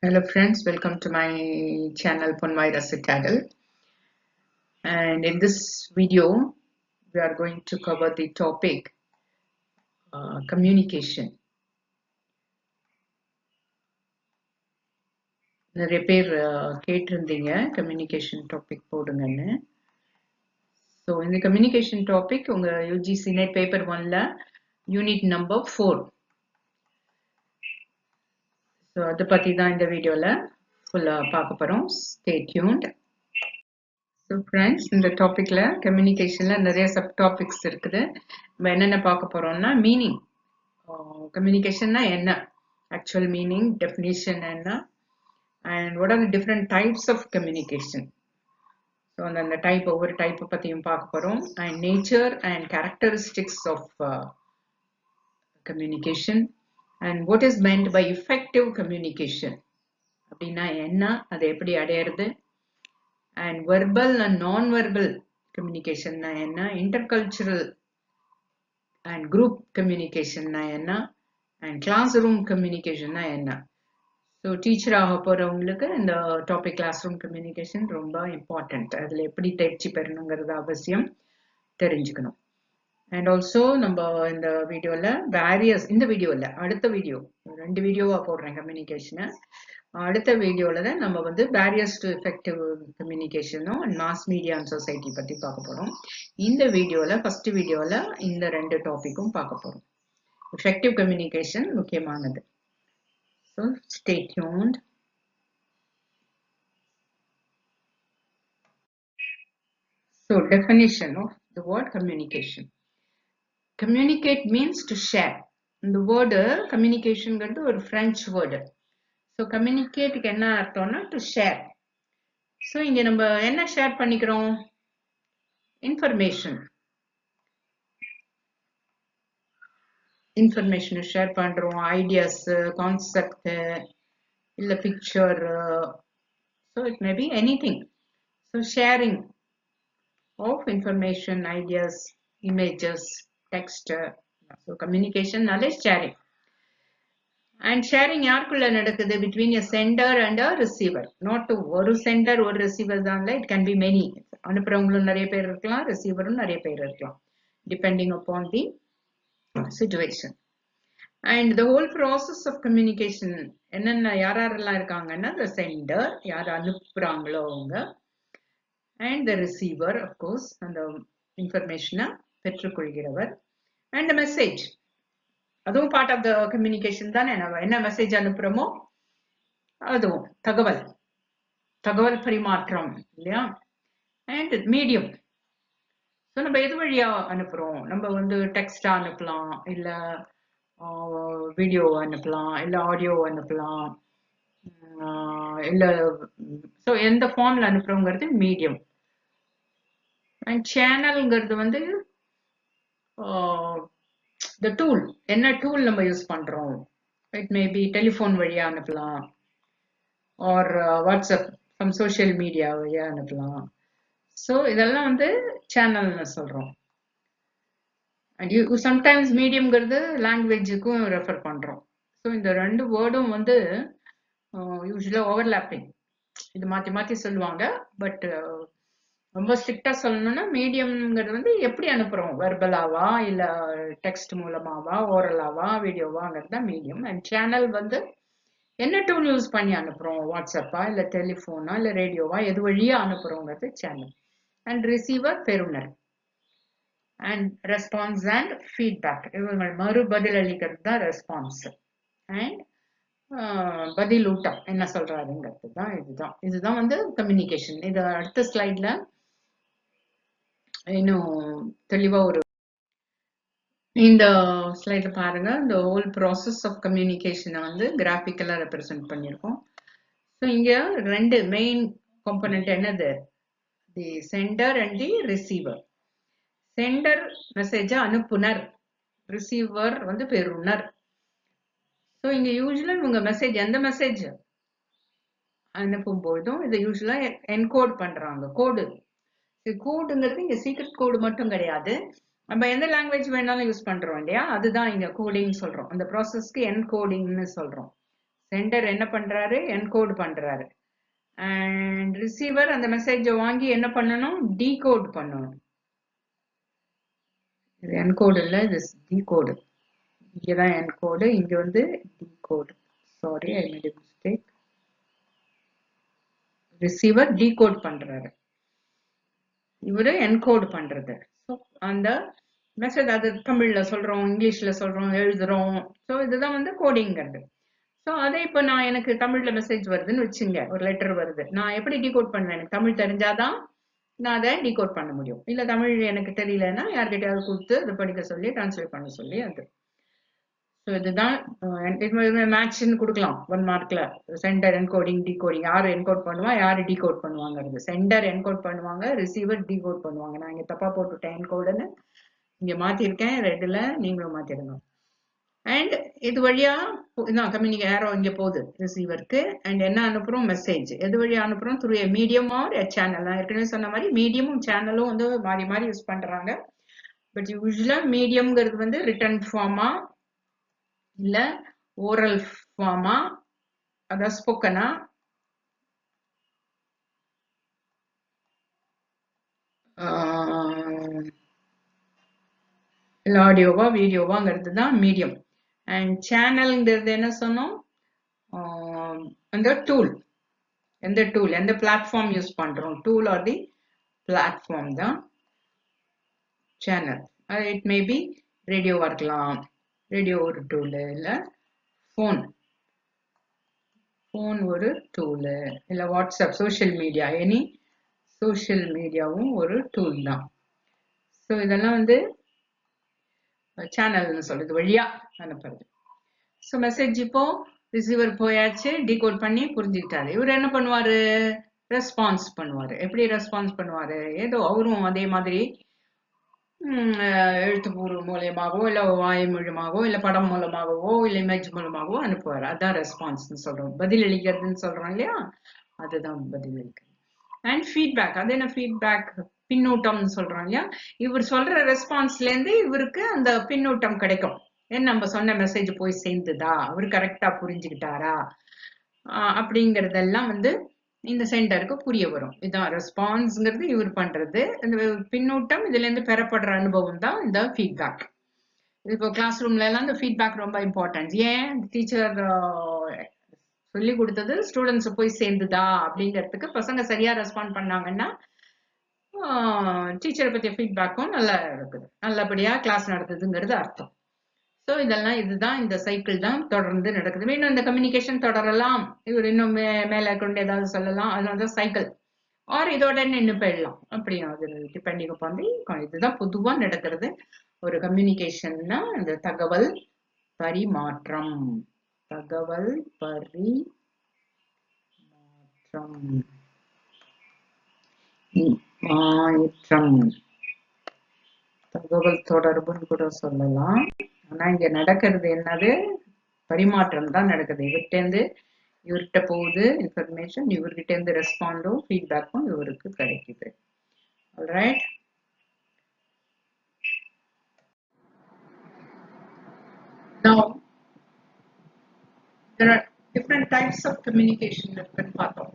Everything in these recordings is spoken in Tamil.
Hello friends, welcome to my channel Ponvaira Citadel. And in this video, we are going to cover the topic communication. நிறைய பேர் கேட்டிருந்தீங்க கம்யூனிகேஷன் டாபிக் போடுங்கன்னு. ஸோ இந்த கம்யூனிகேஷன் டாபிக் உங்க யூஜிசி நெட் பேப்பர் 1ல யூனிட் நம்பர் 4. ஸோ அதை பற்றி தான் இந்த வீடியோவில் ஃபுல்லாக பார்க்க போகிறோம். Stay tuned. ஸோ ஃப்ரெண்ட்ஸ், இந்த டாப்பிக்கில் கம்யூனிகேஷனில் நிறைய சப் டாபிக்ஸ் இருக்குது. நம்ம என்னென்ன பார்க்க போகிறோம்னா மீனிங், கம்யூனிகேஷன்னா என்ன, ஆக்சுவல் மீனிங், டெஃபினிஷன் என்ன, and what are the different types of communication. So அந்த டைப், ஒவ்வொரு டைப்பை பற்றியும் பார்க்க போகிறோம். And nature and characteristics of communication and what is meant by effective communication அப்படின்னா என்ன, அதை எப்படி அடையிறது, and verbal and non-verbal communication na enna, intercultural and group communication na enna, and classroom communication na enna. So teacher ஆக போறவங்களுக்கு இந்த டாபிக் classroom communication ரொம்ப இம்பார்ட்டன்ட். அதில் எப்படி தேர்ச்சி பெறணுங்கிறது அவசியம் தெரிஞ்சுக்கணும். அண்ட் ஆல்சோ நம்ம இந்த வீடியோவில் வேரியஸ், இந்த வீடியோவில் அடுத்த வீடியோ 2 வீடியோவா போடுறேன் கம்யூனிகேஷனை. அடுத்த வீடியோவில் தான் நம்ம வந்து பேரியர்ஸ் டு எஃபெக்டிவ் கம்யூனிகேஷனும் and mass media and society பற்றி பார்க்க போகிறோம். இந்த வீடியோவில், ஃபர்ஸ்ட் வீடியோவில் இந்த 2 டாப்பிக்கும் பார்க்க போகிறோம். எஃபெக்டிவ் கம்யூனிகேஷன் முக்கியமானது. So stay tuned. So definition of the word communication. Communicate means to share. இந்த வேர்டு கம்யூனிகேஷன்ங்கிறது ஒரு பிரெஞ்சு வேர்டு. ஸோ கம்யூனிகேட்டுக்கு என்ன அர்த்தம்னா டு ஷேர். ஸோ இங்கே நம்ம என்ன ஷேர் பண்ணிக்கிறோம்? இன்ஃபர்மேஷன் ஷேர் பண்ணுறோம், ஐடியாஸ், கான்செப்ட், இல்லை picture. So it may be anything. So sharing of information, ideas, images, text. So communication knowledge sharing. And sharing யாருக்குள்ள நடக்குது? Between a sender and a receiver. Not ஒரு sender ஒரு receiver தான், it can be many. அனுப்புறவங்களும் நிறைய பேர் இருக்கலாம், receiverம் நிறைய பேர் இருக்கலாம், depending upon the situation. And the whole process of communication, என்னென்ன யாரெல்லாம் இருக்காங்கன்னா, the sender யார் அனுப்புறாங்களோ அவங்க, and the receiver of course அந்த இன்ஃபர்மேஷனை பெற்றுக்கொள்கிறவர், and the message, அதுவும் பார்ட் ஆஃப் த கம்யூனிகேஷன் தானே. நம்ம என்ன மெசேஜ் அனுப்புறோமோ அதுவும் தகவல் பரிமாற்றம் இல்லையா. அண்ட் மீடியம், ஸோ நம்ம எது வழியா அனுப்புறோம்? நம்ம வந்து டெக்ஸ்டா அனுப்பலாம், இல்லை வீடியோ அனுப்பலாம், இல்லை ஆடியோ அனுப்பலாம், இல்லை ஸோ எந்த ஃபார்ம்ல அனுப்புறோங்கிறது மீடியம். அண்ட் சேனல்ங்கிறது வந்து the tool, என்ன டூல் நம்ம யூஸ் பண்றோம். இட் மே பி டெலிஃபோன் வழியா அனுப்பலாம், or WhatsApp, some social media வழியா அனுப்பலாம். ஸோ இதெல்லாம் வந்து சேனல்னு சொல்றோம். அண்ட் யூ சம்டைம்ஸ் மீடியம்ங்கிறது லாங்குவேஜுக்கும் ரெஃபர் பண்றோம். ஸோ இந்த 2 வேர்டும் வந்து யூஸ்வலாக ஓவர்லாப்பிங், இது மாற்றி மாற்றி சொல்லுவாங்க. பட் ரொம்ப ஸ்ட்ரிக்டா சொல்லணும்னா மீடியம்ங்கிறது வந்து எப்படி அனுப்புறோம், வெர்பலாவா இல்லை டெக்ஸ்ட் மூலமாவா, ஓரலாவா, வீடியோவாங்கிறது தான் மீடியம். அண்ட் சேனல் வந்து என்ன டூல் யூஸ் பண்ணி அனுப்புறோம், வாட்ஸ்அப்பா இல்லை டெலிஃபோனா இல்லை ரேடியோவா, எது வழியா அனுப்புறோங்கிறது சேனல். அண்ட் ரிசீவர் பெறுநர். அண்ட் ரெஸ்பான்ஸ் அண்ட் ஃபீட்பேக், இவங்க மறுபதில் அளிக்கிறது தான் ரெஸ்பான்ஸ். அண்ட் பதிலூட்டம், என்ன சொல்றாருங்கிறது தான். இதுதான் வந்து கம்யூனிகேஷன். இது அடுத்த ஸ்லைட்ல இன்னும் தெளிவா இந்த ஸ்லைட்ல பாருங்க. இந்த ஹோல் ப்ராசஸ் ஆஃப் கம்யூனிகேஷனை வந்து கிராஃபிக்கலா ரெப்ரசென்ட் பண்ணியிருக்கோம். ஸோ இங்க 2 மெயின் காம்பனன்ட் என்னது? The sender and the receiver. Sender message அனுப்புனர், ரிசீவர் வந்து பெறுநர். ஸோ இங்க யூஸ்வலா இவங்க மெசேஜ், எந்த மெசேஜ் அனுப்பும் போதும் இதை யூஸ்வலா என்கோட் பண்றாங்க. கோடுங்கிறது இங்க சீக்ரெட் கோடு மட்டும் கிடையாது, நம்ம எந்த லாங்குவேஜ் வேணாலும் யூஸ் பண்றோம் இல்லையா, அதுதான் இங்க கோடிங் சொல்றோம். அந்த ப்ராசஸ்க்கு என்கோடிங்னு சொல்றோம். சென்டர் என்ன பண்றாரு, என்கோட் பண்றாரு. அண்ட் ரிசீவர் அந்த மெசேஜை வாங்கி என்ன பண்ணணும், டீகோட் பண்ணணும். இது என்கோடு இல்லை, இது டீகோடு. இங்கதான் என்கோடு, இங்க வந்து decode. Sorry, I made a mistake. Receiver decode பண்றாரு, இவரு என்கோட் பண்றது. ஸோ அந்த மெசேஜ் அது தமிழ்ல சொல்றோம், இங்கிலீஷ்ல சொல்றோம், எழுதுறோம். ஸோ இதுதான் வந்து கோடிங்கிறது. ஸோ அதே இப்போ நான் எனக்கு தமிழ்ல மெசேஜ் வருதுன்னு வச்சுங்க, ஒரு லெட்டர் வருது, நான் எப்படி டிகோட் பண்ணுவேன்? எனக்கு தமிழ் தெரிஞ்சாதான் நான் அதை டிகோட் பண்ண முடியும். இல்ல தமிழ் எனக்கு தெரியலன்னா யார்கிட்டயாவது கொடுத்து அதை படிக்க சொல்லி டிரான்ஸ்லேட் பண்ண சொல்லி அது. ஸோ இதுதான் மேட்ச்னு கொடுக்கலாம் 1 மார்க்ல. சென்டர் என்கோடிங் டிகோடிங், யார் என்கோட் பண்ணுவா, யாரு டிகோட் பண்ணுவாங்கிறது. சென்டர் என்கோட் பண்ணுவாங்க, ரிசீவர் டிகோட் பண்ணுவாங்க. நான் இங்க தப்பா போட்டுட்டேன், என்கோடுன்னு இங்க மாத்திருக்கேன், ரெட்ல நீங்களும் மாத்திடுங்க. அண்ட் இது வழியா ஏரோ இங்க போகுது ரிசீவருக்கு. அண்ட் என்ன அனுப்புறோம், மெசேஜ். எது வழியா அனுப்புறோம், through A medium R A channel. நான் ஏற்கனவே சொன்ன மாதிரி மீடியமும் சேனலும் வந்து மாறி மாறி யூஸ் பண்றாங்க. பட் யூஸ்வலா மீடியம்ங்கிறது வந்து ரிட்டன் ஃபார்மா இல்ல ஓரல் ஃபார்மா, அதாவது ஸ்போக்கனா, இல்ல ஆடியோவா வீடியோவாங்கிறது தான் மீடியம். அண்ட் சேனல்ங்கிறது என்ன சொன்னோம், அந்த டூல், எந்த டூல், எந்த பிளாட்ஃபார்ம் யூஸ் பண்றோம், டூல் ஆர் தி பிளாட்ஃபார்ம் தான் சேனல். இட் மே பி ரேடியோவா இருக்கலாம், ரேடியோ ஒரு டூல், இல்ல ஃபோன் ஒரு டூல், இல்ல WhatsApp, social media, any social மீடியாவும் ஒரு டூல் தான். ஸோ இதெல்லாம் வந்து சேனல்னு சொல்றது, வழியா அனுப்புறது. ஸோ மெசேஜ் இப்போ ரிசீவர் போயாச்சு, டிகோட் பண்ணி புரிஞ்சுக்கிட்டாரு. இவர் என்ன பண்ணுவாரு, ரெஸ்பான்ஸ் பண்ணுவாரு. எப்படி ரெஸ்பான்ஸ் பண்ணுவாரு, ஏதோ அவரும் அதே மாதிரி எழுத்துப்பூர்வ மூலியமாகவோ இல்ல வாய் மூலமாகவோ இல்ல படம் மூலமாகவோ இல்ல இமேஜ் மூலமாகவோ அனுப்புவார். அதான் ரெஸ்பான்ஸ்னு சொல்றோம், பதில் அளிக்கிறதுன்னு சொல்றோம் இல்லையா, அதுதான் பதில் அளிக்கிறது. அண்ட் ஃபீட்பேக், அது என்ன ஃபீட்பேக், பின்னூட்டம்னு சொல்றோம் இல்லையா. இவர் சொல்ற ரெஸ்பான்ஸ்ல இருந்து இவருக்கு அந்த பின்னூட்டம் கிடைக்கும். ஏன் நம்ம சொன்ன மெசேஜ் போய் சேர்ந்துதா, அவர் கரெக்டா புரிஞ்சுக்கிட்டாரா, அப்படிங்கறதெல்லாம் வந்து இந்த சென்டருக்கு புரிய வரும். இதான் ரெஸ்பான்ஸ்ங்கிறது இவர் பண்றது. இந்த பின்னூட்டம், இதுல இருந்து பெறப்படுற அனுபவம் தான் இந்த ஃபீட்பேக். இப்போ கிளாஸ் ரூம்ல எல்லாம் இந்த ஃபீட்பேக் ரொம்ப இம்பார்ட்டன்ட். ஏன், டீச்சர் சொல்லி கொடுத்தது ஸ்டூடெண்ட்ஸ் போய் சேர்ந்துதா அப்படிங்கிறதுக்கு. பசங்க சரியா ரெஸ்பாண்ட் பண்ணாங்கன்னா டீச்சரை பத்திய ஃபீட்பேக்கும் நல்லா இருக்குது, நல்லபடியா கிளாஸ் நடத்துதுங்கிறது அர்த்தம். ஸோ இதெல்லாம் இதுதான், இந்த சைக்கிள் தான் தொடர்ந்து நடக்குது. இன்னும் இந்த கம்யூனிகேஷன் தொடரலாம், இவர் இன்னும் மேல கொண்டு ஏதாவது சொல்லலாம், அதனால தான் சைக்கிள். ஆர் இதோட நின்று போயிடலாம், அப்படியும் அது டிபெண்டிங் அப்பான் தி. இதுதான் பொதுவா நடக்கிறது ஒரு கம்யூனிகேஷன்னா, இந்த தகவல் பரிமாற்றம். தகவல் பரிமாற்றம், மாற்றம், தகவல் தொடர்புன்னு கூட சொல்லலாம். ஆனா இங்க நடக்கிறது என்னது, பரிமாற்றம் தான் நடக்குது. இவர்கிட்ட இவர்கிட்ட போகுது இன்ஃபர்மேஷன், இவர்கிட்ட இருந்து ரெஸ்பாண்டும் ஃபீட்பேக்கும் இவருக்கு கிடைக்குது. Alright. Now there are different types of communication இருக்குன்னு பார்த்தோம்.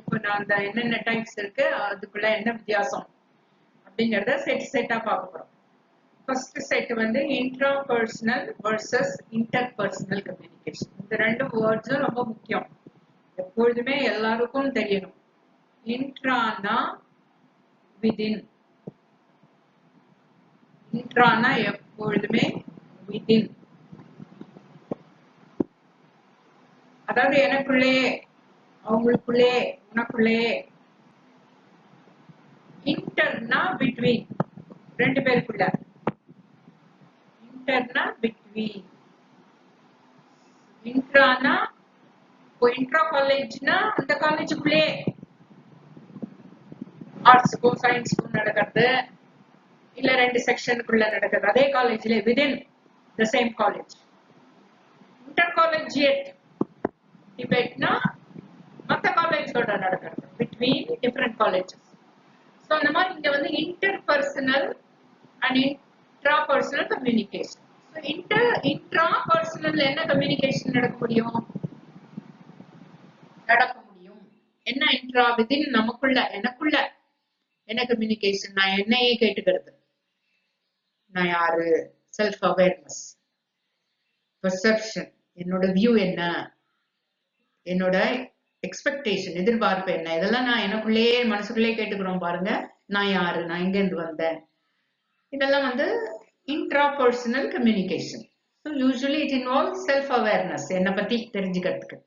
இப்போ நான் அந்த என்னென்ன டைப்ஸ் இருக்கு, அதுக்குள்ள என்ன வித்தியாசம் அப்படிங்கறத செட்டா பார்க்க போறோம். ஃபர்ஸ்ட் செட் வந்து இன்ட்ராபர்சனல் வர்சஸ் இன்டர்பர்சனல் கம்யூனிகேஷன். இந்த ரெண்டு வேர்ட்ஸும் ரொம்ப முக்கியம், எப்பொழுதுமே எல்லாருக்கும் தெரியணும். இன்ட்ரானா விதின், இன்ட்ரானா எப்பொழுதுமே விதின், அதாவது எனக்குள்ளேயே, அவங்களுக்குள்ளே, உனக்குள்ளே. இன்டர்னா பிட்வீன், ரெண்டு பேருக்குள்ள. இன்டர்னா பிட்வீன். இன்ட்ரானா, இப்போ இன்ட்ரா காலேஜ்னா அந்த காலேஜுக்குள்ளே ஆர்ட்ஸுக்கும் சயின்ஸுக்கும் நடக்கிறது, இல்ல ரெண்டு செக்ஷனுக்குள்ள நடக்கிறது, அதே காலேஜ்ல within the same college. Inter collegiate டிபேட்னா மற்ற காலேஜோட நடக்கிறது, பிட்வீன் டிஃபரெண்ட் காலேஜஸ். ஸோ அந்த மாதிரி இங்க வந்து inter personal and intra personal communication. So intra personal என்ன கம்யூனிகேஷன் நடக்க முடியும்? என்ன இன்ட்ரா விதின் நமக்குள்ள எனக்குள்ள என்ன கம்யூனிகேஷன்? நான் என்னையே கேட்டுக்கிறது. நான் யாரு? செல்ஃப் அவேர்னஸ், பெர்செப்ஷன், என்னோட வியூ என்ன, என்னோட எக்ஸ்பெக்டேஷன், எதிர்பார்ப்பு என்ன, இதெல்லாம் நான் எனக்குள்ளேயே மனசுக்குள்ளேயே கேட்டுக்கிறோம் பாருங்க. நான் யாரு? நான் எங்க இருந்து வந்தேன்? இதெல்லாம் வந்து intra personal communication. So usually it involve self awareness, என்னை பத்தி தெரிஞ்சுக்கிறதுக்கு,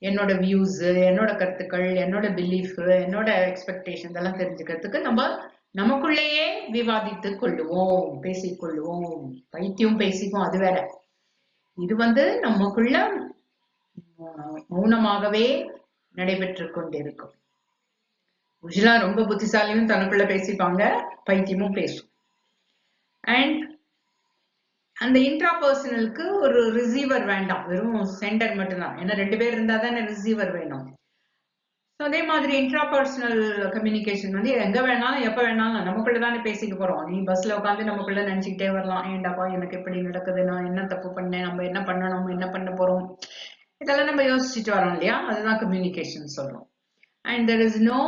என்னோட வியூஸ், என்னோட கருத்துக்கள், என்னோட பிலீஃப், என்னோட எக்ஸ்பெக்டேஷன் இதெல்லாம் தெரிஞ்சுக்கிறதுக்கு நம்ம நமக்குள்ளேயே விவாதித்துக் கொள்ளுவோம், பேசிக்கொள்ளுவோம். பைத்தியம் பேசிக்கும் அது வேற. இது வந்து நமக்குள்ள மௌனமாகவே நடைபெற்று கொண்டிருக்கும். யூஸ்வலா ரொம்ப புத்திசாலியும் தனக்குள்ள பேசிப்பாங்க, பைத்தியமும் பேசும். அண்ட் அந்த இன்ட்ரா பர்சனலுக்கு ஒரு ரிசீவர் வேண்டாம், வெறும் சென்டர் மட்டும்தான். ஏன்னா 2 பேர் இருந்தா தானே ரிசீவர் வேணும். அதே மாதிரி இன்ட்ரா பர்சனல் கம்யூனிகேஷன் வந்து எங்க வேணாலும் எப்ப வேணாலும் நமக்குள்ள தானே பேசிக்க போறோம். நீ பஸ்ல உட்காந்து நமக்குள்ள நினைச்சுக்கிட்டே வரலாம், ஏண்டாப்பா எனக்கு எப்படி நடக்குது, நான் என்ன தப்பு பண்ணேன், நம்ம என்ன பண்ணணும், என்ன பண்ண போறோம், இதெல்லாம் நம்ம யோசிச்சுட்டு வரோம் இல்லையா? அதுதான் கம்யூனிகேஷன் சொல்றோம். And there is no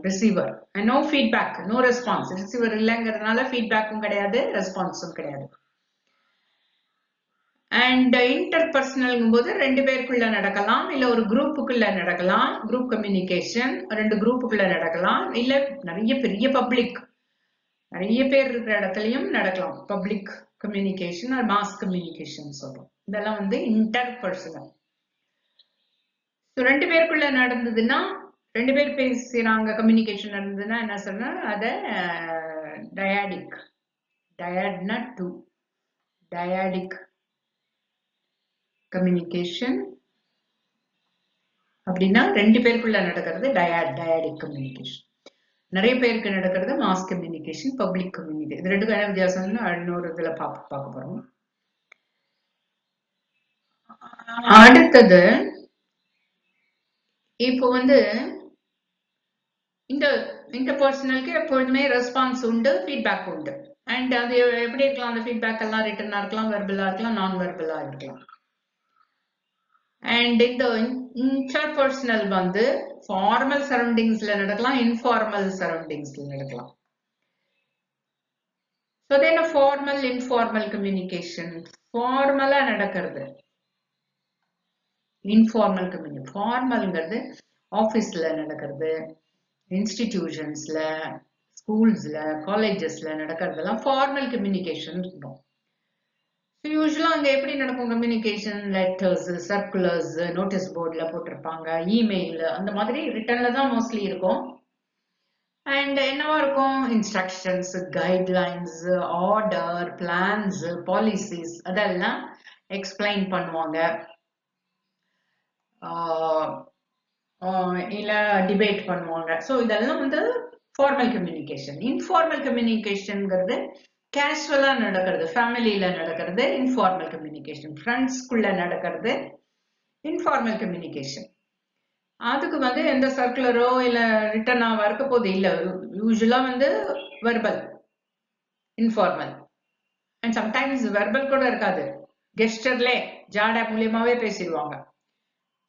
receiver and no feedback, no response. Receiver இல்லைங்கிறதுனால ஃபீட்பேக்கும் கிடையாது, ரெஸ்பான்ஸும் கிடையாது. அண்ட் இன்டர்பர்சனல்ங்கும் போது 2 பேருக்குள்ள நடக்கலாம், இல்ல ஒரு குரூப்புக்குள்ள நடக்கலாம். குரூப் கம்யூனிகேஷன் 2 குரூப்புக்குள்ள நடக்கலாம், இல்ல நிறைய பெரிய பப்ளிக், நிறைய பேர் இருக்கிற இடத்துலயும் நடக்கலாம். Public communication R mass communication சொல்றோம். இதெல்லாம் வந்து இன்டர்பர்சனல். 2 பேருக்குள்ள நடந்ததுன்னா, 2 பேர் பேசுறாங்க, கம்யூனிகேஷன் நடந்ததுன்னா என்ன சொல்றேன், அத டயாடிக், டயட்னா 2, டயாடிக் கம்யூனிகேஷன் அப்படின்னா 2 பேருக்குள்ள நடக்கிறது டயாடிக் கம்யூனிகேஷன். நிறைய பேருக்கு நடக்கிறது மாஸ் கம்யூனிகேஷன், பப்ளிக் கம்யூனிகேஷன். இது ரெண்டுக்கும் என்ன வித்தியாசம்னு இன்னொரு இதுல பார்க்க போறோம். அடுத்தது இப்போ வந்து இந்த இன்டர்பர்சனலுக்கு எப்பொழுதுமே ரெஸ்பான்ஸ் உண்டு, ஃபீட்பேக் உண்டு. அண்ட் அது எப்படி இருக்கலாம்? அந்த ஃபீட்பேக் எல்லாம் ரிட்டனா இருக்கலாம், வெர்பலா இருக்கலாம், நான் வெர்பலா இருக்கலாம். அண்ட் இந்த இன்டர்பர்சனல் வந்து ஃபார்மல் சரௌண்டிங்ஸ்ல நடக்கலாம், இன்ஃபார்மல் சரௌண்டிங்ஸ்ல நடக்கலாம். ஸோ அது என்ன ஃபார்மல் இன்ஃபார்மல் கம்யூனிகேஷன்? ஃபார்மலா நடக்கிறது இன்ஃபார்மல் கம்யூனிகேஷன். ஃபார்மல்ங்கிறது ஆஃபீஸ்ல நடக்கிறது, இன்ஸ்டிடியூஷன்ஸ்ல, ஸ்கூல்ஸ்ல, காலேஜஸ்ல நடக்கிறதெல்லாம் ஃபார்மல் கம்யூனிகேஷன் இருக்கும். யூஸ்வலா அங்க எப்படி நடக்கும் கம்யூனிகேஷன்? லெட்டர்ஸ், சர்க்குலர்ஸ், நோட்டீஸ் போர்ட்ல போட்டிருப்பாங்க, இமெயில், அந்த மாதிரி ரிட்டன்ல தான் மோஸ்ட்லி இருக்கும். அண்ட் என்னவா இருக்கும்? Instructions, guidelines, order, plans, policies அதெல்லாம் எக்ஸ்பிளைன் பண்ணுவாங்க, இல்ல டிபேட் பண்ணுவாங்க. ஸோ இதெல்லாம் வந்து ஃபார்மல் கம்யூனிகேஷன். இன்ஃபார்மல் கம்யூனிகேஷன்ங்கிறது கேஷுவலா நடக்கிறது, ஃபேமிலியில நடக்கிறது இன்ஃபார்மல் கம்யூனிகேஷன், ஃப்ரெண்ட்ஸ்குள்ள நடக்கிறது இன்ஃபார்மல் கம்யூனிகேஷன். அதுக்கு வந்து எந்த சர்க்குலரோ இல்ல ரிட்டனாவா இருக்க போது இல்ல. யூஸ்வலா வந்து verbal, informal. And sometimes verbal கூட இருக்காது, கெஸ்டர்லே ஜாடா மூலியமாவே பேசிடுவாங்க.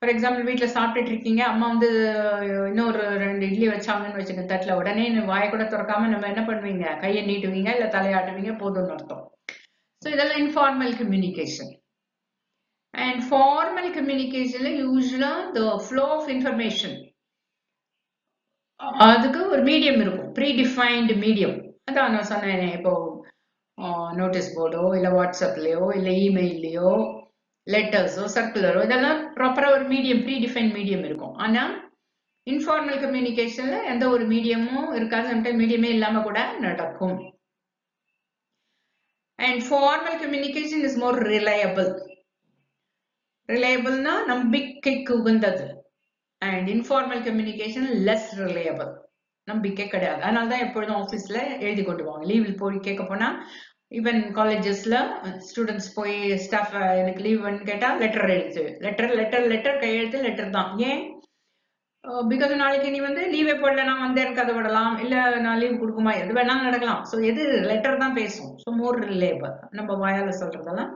ஃபார் எக்ஸாம்பிள் வீட்டுல சாப்பிட்டுட்டு இருக்கீங்க, அம்மா வந்து இன்னொரு 2 இட்லி வச்சாங்கன்னு வச்சுக்க தட்டுல, உடனே வாயை கூட திறக்காம நம்ம என்ன பண்ணுவீங்க? கையை நீட்டுவீங்க, இல்ல தலையாட்டுவீங்க, போதும்னு அர்த்தம். ஸோ இதெல்லாம் இன்ஃபார்மல் கம்யூனிகேஷன். அண்ட் ஃபார்மல் கம்யூனிகேஷன்ல யூஸ்வலா த ஃப்ளோ ஆஃப் இன்ஃபர்மேஷன், அதுக்கு ஒரு மீடியம் இருக்கும், ப்ரீ டிஃபைன்டு மீடியம். அதான் நான் சொன்னேன், இப்போ நோட்டீஸ் போர்டோ இல்ல வாட்ஸ்அப்லயோ இல்ல இமெயிலையோ லெட்டர்ஸோ சர்க்குலரோ இதெல்லாம் ப்ராப்பரா ஒரு மீடியம், ப்ரீ டிஃபைன் மீடியம் இருக்கும். ஆனா இன்ஃபார்மல் கம்யூனிகேஷன்ல எந்த ஒரு மீடியமும் இருக்காது, சம்டைம் மீடியமே இல்லாம கூட நடக்கும். And formal communication is more reliable. ரிலையபிள்னா நம்பிக்கைக்கு உகந்தது. And informal communication less reliable, நம்பிக்கை கிடையாது. அதனாலதான் எப்பொழுதும் ஆஃபீஸ்ல எழுதி கொண்டு போவாங்க. லீவில் போய் கேட்க போனா, ஈவன் காலேஜஸ்ல ஸ்டூடெண்ட்ஸ் போய் ஸ்டாஃப் எனக்கு லீவ் கேட்டா லெட்டர் எழுது, லெட்டர் லெட்டர் லெட்டர் கையெழுத்து லெட்டர் தான். ஏன்? பிகாஸ் நாளைக்கு நீ வந்து லீவே போடல நான் வந்தேன் கதை விடலாம் இல்ல நான் லீவ் கொடுக்குமா எது வேணாலும் நடக்கலாம் ஸோ எது லெட்டர் தான் பேசும் ஸோ மோர் ரிலேபிள் நம்ம வாயால சொல்றதெல்லாம்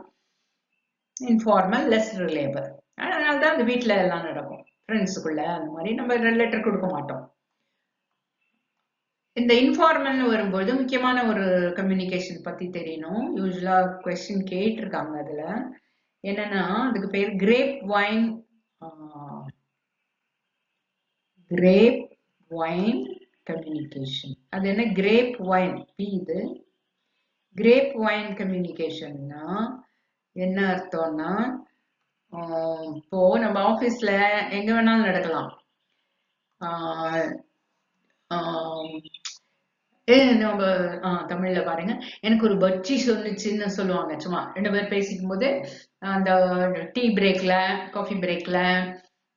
இன்ஃபார்மல் லெஸ் ரிலேபிள் அதனால தான் அந்த வீட்டில் எல்லாம் நடக்கும் ஃப்ரெண்ட்ஸுக்குள்ள அந்த மாதிரி நம்ம லெட்டர் கொடுக்க மாட்டோம் இந்த இன்ஃபார்மல்னு வரும்போது முக்கியமான ஒரு கம்யூனிகேஷன் பத்தி தெரியணும் யூஸ்வலா கொஸ்டின் கேட்டிருக்காங்க அதுல என்னன்னா அதுக்கு பேர் grapevine grapevine communication அது என்ன கிரேப் வைன் இது கிரேப் வைன் கம்யூனிகேஷன்னா என்ன அர்த்தம்னா இப்போ நம்ம ஆபீஸ்ல எங்க வேணாலும் நடக்கலாம் நம்ம தமிழ்ல பாருங்க எனக்கு ஒரு பட்சி சொன்னுச்சுன்னு சொல்லுவாங்க சும்மா 2 பேர் பேசிக்கும் போது அந்த டீ பிரேக்ல காஃபி பிரேக்ல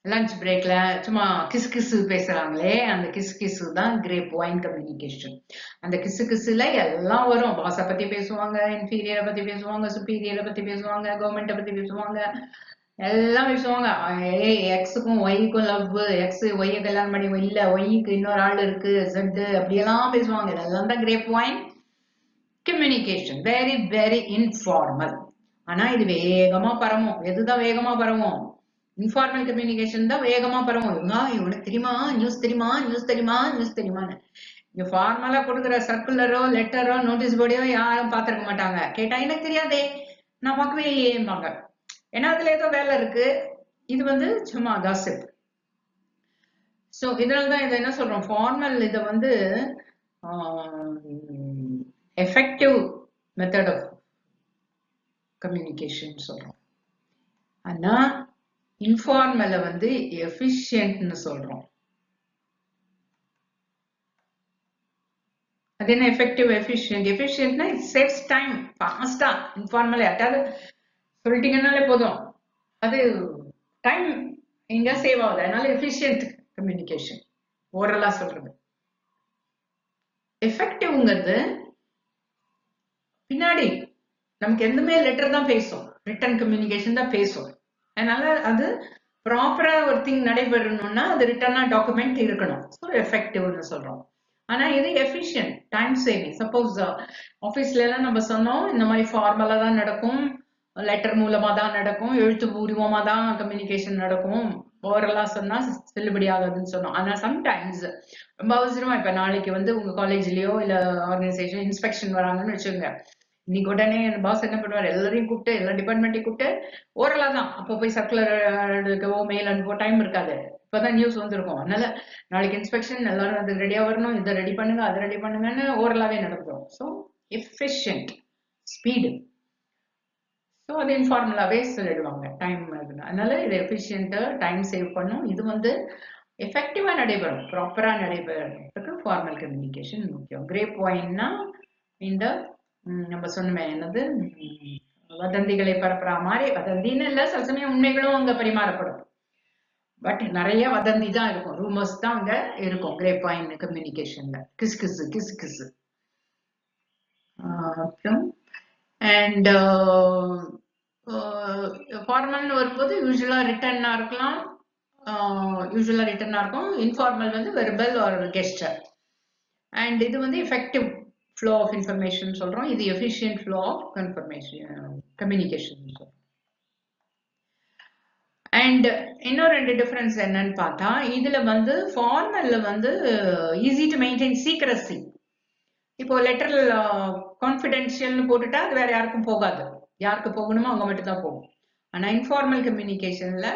லஞ்ச் பிரேக்ல சும்மா கிசு கிசு பேசுறாங்களே அந்த கிசு கிசு தான் கிரேப் வைன் கம்யூனிகேஷன் அந்த கிசு கிசுல எல்லாம் வரும் பாஸை பத்தி பேசுவாங்க இன்ஃபீரியரை பத்தி பேசுவாங்க சுப்பீரியரை பத்தி பேசுவாங்க கவர்மெண்ட்டை பத்தி பேசுவாங்க எல்லாம் பேசுவாங்க எக்ஸுக்கும் ஒய்க்கும் லவ் எக்ஸ் ஒய்யை கல்யாணம் பண்ணி இல்ல ஒய்க்கு இன்னொரு ஆள் இருக்கு செட்டு அப்படியெல்லாம் பேசுவாங்க இதெல்லாம் தான் grapevine communication very very informal ஆனா இது வேகமா பரவும் எதுதான் வேகமா பரவும் இன்ஃபார்மல் கம்யூனிகேஷன் தான் வேகமா பரவும் இவனுக்கு தெரியுமா நியூஸ் தெரியுமா நியூஸ் தெரியுமா நியூஸ் தெரியுமான்னு இங்க ஃபார்மலா கொடுக்குற சர்க்குலரோ லெட்டரோ நோட்டீஸ் போர்டையோ யாரும் பார்த்திருக்க மாட்டாங்க கேட்டா எனக்கு தெரியாதே நான் பார்க்கவே இல்லையேம்பாங்க ஏன்னா அதுல ஏதோ வேலை இருக்கு இது வந்து சும்மா காசிப் ஸோ இதனால்தான் இதை என்ன சொல்றோம் ஃபார்மல் இதை வந்து எஃபெக்டிவ் மெத்தட் ஆஃப் கம்யூனிகேஷன் சொல்றோம் ஆனா இன்ஃபார்மலை வந்து எஃபிஷியன்ட்னு சொல்றோம் அது என்ன எஃபெக்டிவ் எஃபிஷியன்ட்னா இட் சேவ்ஸ் டைம் ஃபாஸ்டா இன்ஃபார்மல் யார்ட்டாவது சொல்லிட்டீங்கன்னாலே போதும் அது டைம் எங்க சேவ் ஆகுது அதனால எஃபிஷியன்ட் கம்யூனிகேஷன் ஓரலா சொல்றது எஃபெக்டிவ்ங்கிறது பின்னாடி நமக்கு எதுவுமே லெட்டர் தான் பேசும் ரிட்டன் கம்யூனிகேஷன் தான் பேசும் அதனால அது ப்ராப்பரா ஒரு திங் நடைபெறணும்னா அது ரிட்டனா டாக்குமெண்ட் இருக்கணும் ஸோ எஃபெக்டிவ்னு சொல்றோம் ஆனா இது எஃபிஷியன்ட் டைம் சேவிங் சப்போஸ் ஆஃபீஸ்ல எல்லாம் நம்ம சொன்னோம் இந்த மாதிரி ஃபார்மலா தான் நடக்கும் லெட்டர் மூலமா தான் நடக்கும் எழுத்து பூர்வமா தான் கம்யூனிகேஷன் நடக்கும் ஓரலா சொன்னா செல்லுபடி ஆகாதுன்னு சொன்னோம் ஆனா சம்டைம்ஸ் ரொம்ப அவசரமா இப்ப நாளைக்கு வந்து உங்க காலேஜ்லயோ இல்ல ஆர்கனைசேஷன் இன்ஸ்பெக்ஷன் வராங்கன்னு வச்சுக்கோங்க இன்னைக்கு உடனே என் பாஸ் என்ன பண்ணுவார் எல்லாரையும் கூப்பிட்டு எல்லா டிபார்ட்மெண்ட்டையும் கூப்பிட்டு ஓரலா தான் அப்போ போய் சர்க்குலர் எடுக்கவோ மெயில் அனுப்போ டைம் இருக்காது இப்பதான் நியூஸ் வந்திருக்கும் அதனால நாளைக்கு இன்ஸ்பெக்ஷன் எல்லாரும் அது ரெடியா வரணும் இதை ரெடி பண்ணுங்க அதை ரெடி பண்ணுங்கன்னு ஓரலாவே நடக்கும் ஸோ எஃபிஷியன்ட் ஸ்பீடு ஸோ அது இன்ஃபார்மலாவே சொல்லிடுவாங்க டைம் அதனால இது எஃபிஷியன்ட்டா டைம் சேவ் பண்ணும் இது வந்து எஃபெக்டிவா நடைபெறும் ப்ராப்பரா நடைபெறதுக்கு ஃபார்மல் கம்யூனிகேஷன் முக்கியம் கிரேப் வைன்னா இந்த நம்ம சொன்னமே என்னது வதந்திகளை பரப்புற மாதிரி வதந்தின்னு இல்ல சில சமயம் உண்மைகளும் அங்க பரிமாறப்படும் பட் நிறைய வதந்தி தான் இருக்கும் ரூமர்ஸ் தான் அங்க இருக்கும் கிரேப் வைன் கம்யூனிகேஷன்ல கிசு கிசு கிசு கிசு அப்புறம் அண்ட் ஃபார்மல்னு வரும்போது யூஸ்வலா ரிட்டர்னா இருக்கலாம் யூஸ்வலா ரிட்டர்னா இருக்கும் இன்ஃபார்மல் வந்து வெர்பல் ஆர் கெஸ்டர் அண்ட் இது வந்து எஃபெக்டிவ் flow of information சொல்றோம் இது efficient flow of communication சொல்றோம் and இன்னொரு ரெண்டு டிஃபரன்ஸ் என்னன்னு பார்த்தா இதுல வந்து ஃபார்மல்ல வந்து ஈஸி டு மெயின்டைன் சீக்ரசி இப்போ லெட்டர்ல கான்ஃபிடென்ஷியல்னு போட்டுட்டா அது வேற யாருக்கும் போகாது யாருக்கு போகணுமோ அவங்க மட்டும் தான் போகும் ஆனா இன்ஃபார்மல் கம்யூனிகேஷன்ல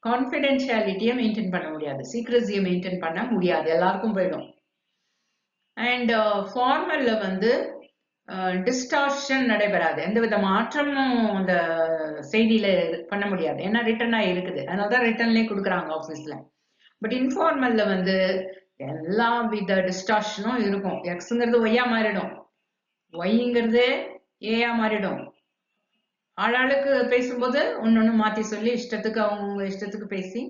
கான்ஃபிடென்ஷியாலிட்டியை மெயின்டைன் பண்ண முடியாது சீக்ரஸியை மெயின்டைன் பண்ண முடியாது எல்லாருக்கும் போயிடும் அண்ட் ஃபார்மல்ல வந்து டிஸ்டார்ஷன் நடைபெறாது எந்த வித மாற்றமும் அந்த செய்தியில பண்ண முடியாது ஏன்னா ரிட்டர்னா இருக்குது அதனாலதான் ரிட்டர்ன்லயே கொடுக்குறாங்க ஆஃபீஸ்ல பட் இன்ஃபார்மல்ல வந்து எல்லா வித டிஸ்டார்ஷனும் இருக்கும் எக்ஸுங்கிறது ஒய்யா மாறிடும் ஒய்ங்கிறது ஏயா மாறிடும் ஆளாளுக்கு பேசும்போது ஒன்னொன்னு மாத்தி சொல்லி இஷ்டத்துக்கு அவங்க இஷ்டத்துக்கு பேசி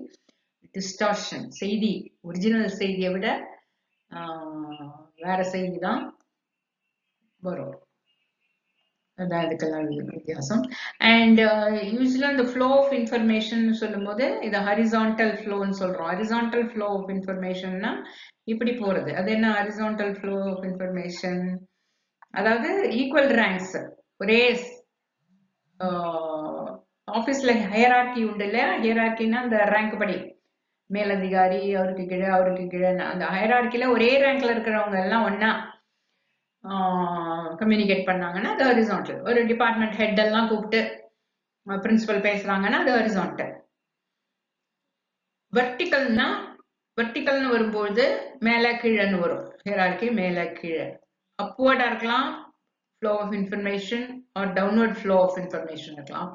டிஸ்டார்ஷன் செய்தி ஒரிஜினல் செய்தியை விட வேற செய்தி தான் வரும் அதான் இதுக்கெல்லாம் வித்தியாசம். அண்ட் யூஸ்வலா இந்த ஃப்ளோ ஆஃப் இன்ஃபர்மேஷன் சொல்லும்போது இதை ஹரிசான்டல் ஃப்ளோன்னு சொல்றோம். ஹரிசான்டல் ஃப்ளோ ஆஃப் இன்ஃபர்மேஷன்னா இப்படி போறது. அது என்ன ஹரிசான்டல் ஃப்ளோ ஆஃப் இன்ஃபர்மேஷன்? அதாவது ஈக்குவல் ரேங்க்ஸ், ஒரே ஆஃபீஸ்ல ஹையரார்கி உண்டு இல்லையா? ஹையரார்கின்னா அந்த ரேங்க் படி மேலதிகாரி, அவருக்கு கீழே, அவருக்கு கீழே, அந்த ஹையரார்கில ஒரே ரேங்க்ல இருக்கிறவங்க எல்லாம் ஒன்னா கம்யூனிகேட் பண்ணாங்கன்னா அது ஹரிசான்டல். ஒரு டிபார்ட்மெண்ட் ஹெட் எல்லாம் கூப்பிட்டு பிரின்சிபல் பேசுறாங்கன்னா அது ஹரிசான்டல். வெர்டிகல்னா, வெர்டிகல்னு வரும்போது மேல கீழன்னு வரும். ஹையரார்கி மேல கீழே. அப்வர்டா இருக்கலாம் flow of information or downward flow of information இருக்கலாம்.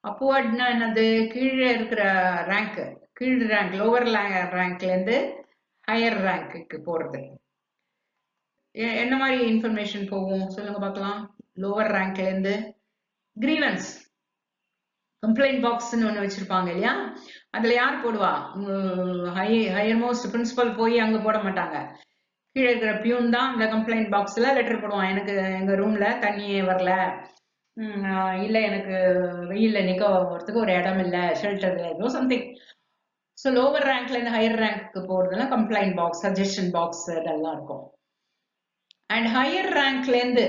அப்வர்ட்னா என்னது? கீழே இருக்கிற ரேங்க், கீழ் ரேங்க், லோவர் ரேங்க்ல இருந்து ஹையர் ரேங்க்கு போறது. என்ன மாதிரி இன்ஃபர்மேஷன் போகும் சொல்லுங்க பார்க்கலாம்? லோவர் ரேங்க்ல இருந்து கிரீவன்ஸ், கம்ப்ளைண்ட் பாக்ஸ்னு ஒன்று வச்சிருப்பாங்க இல்லையா? அதுல யார் போடுவா? ஹையர் மோஸ்ட் பிரின்சிபல் போய் அங்க போட மாட்டாங்க. கீழே இருக்கிற பியூன் தான் இந்த கம்ப்ளைண்ட் பாக்ஸ்ல லெட்டர் போடுவான். எனக்கு எங்க ரூம்ல தண்ணியே வரல, இல்ல எனக்கு வெயில்ல நிக்க போறதுக்கு ஒரு இடம் இல்ல, ஷெல்டர் ஏதோ சம்திங். ஸோ லோவர் ரேங்க்ல இருந்து ஹையர் ரேங்க்கு போறதுல கம்ப்ளைண்ட் பாக்ஸ், சஜஷன் பாக்ஸ் இதெல்லாம் இருக்கும். அண்ட் ஹையர் ரேங்க்ல இருந்து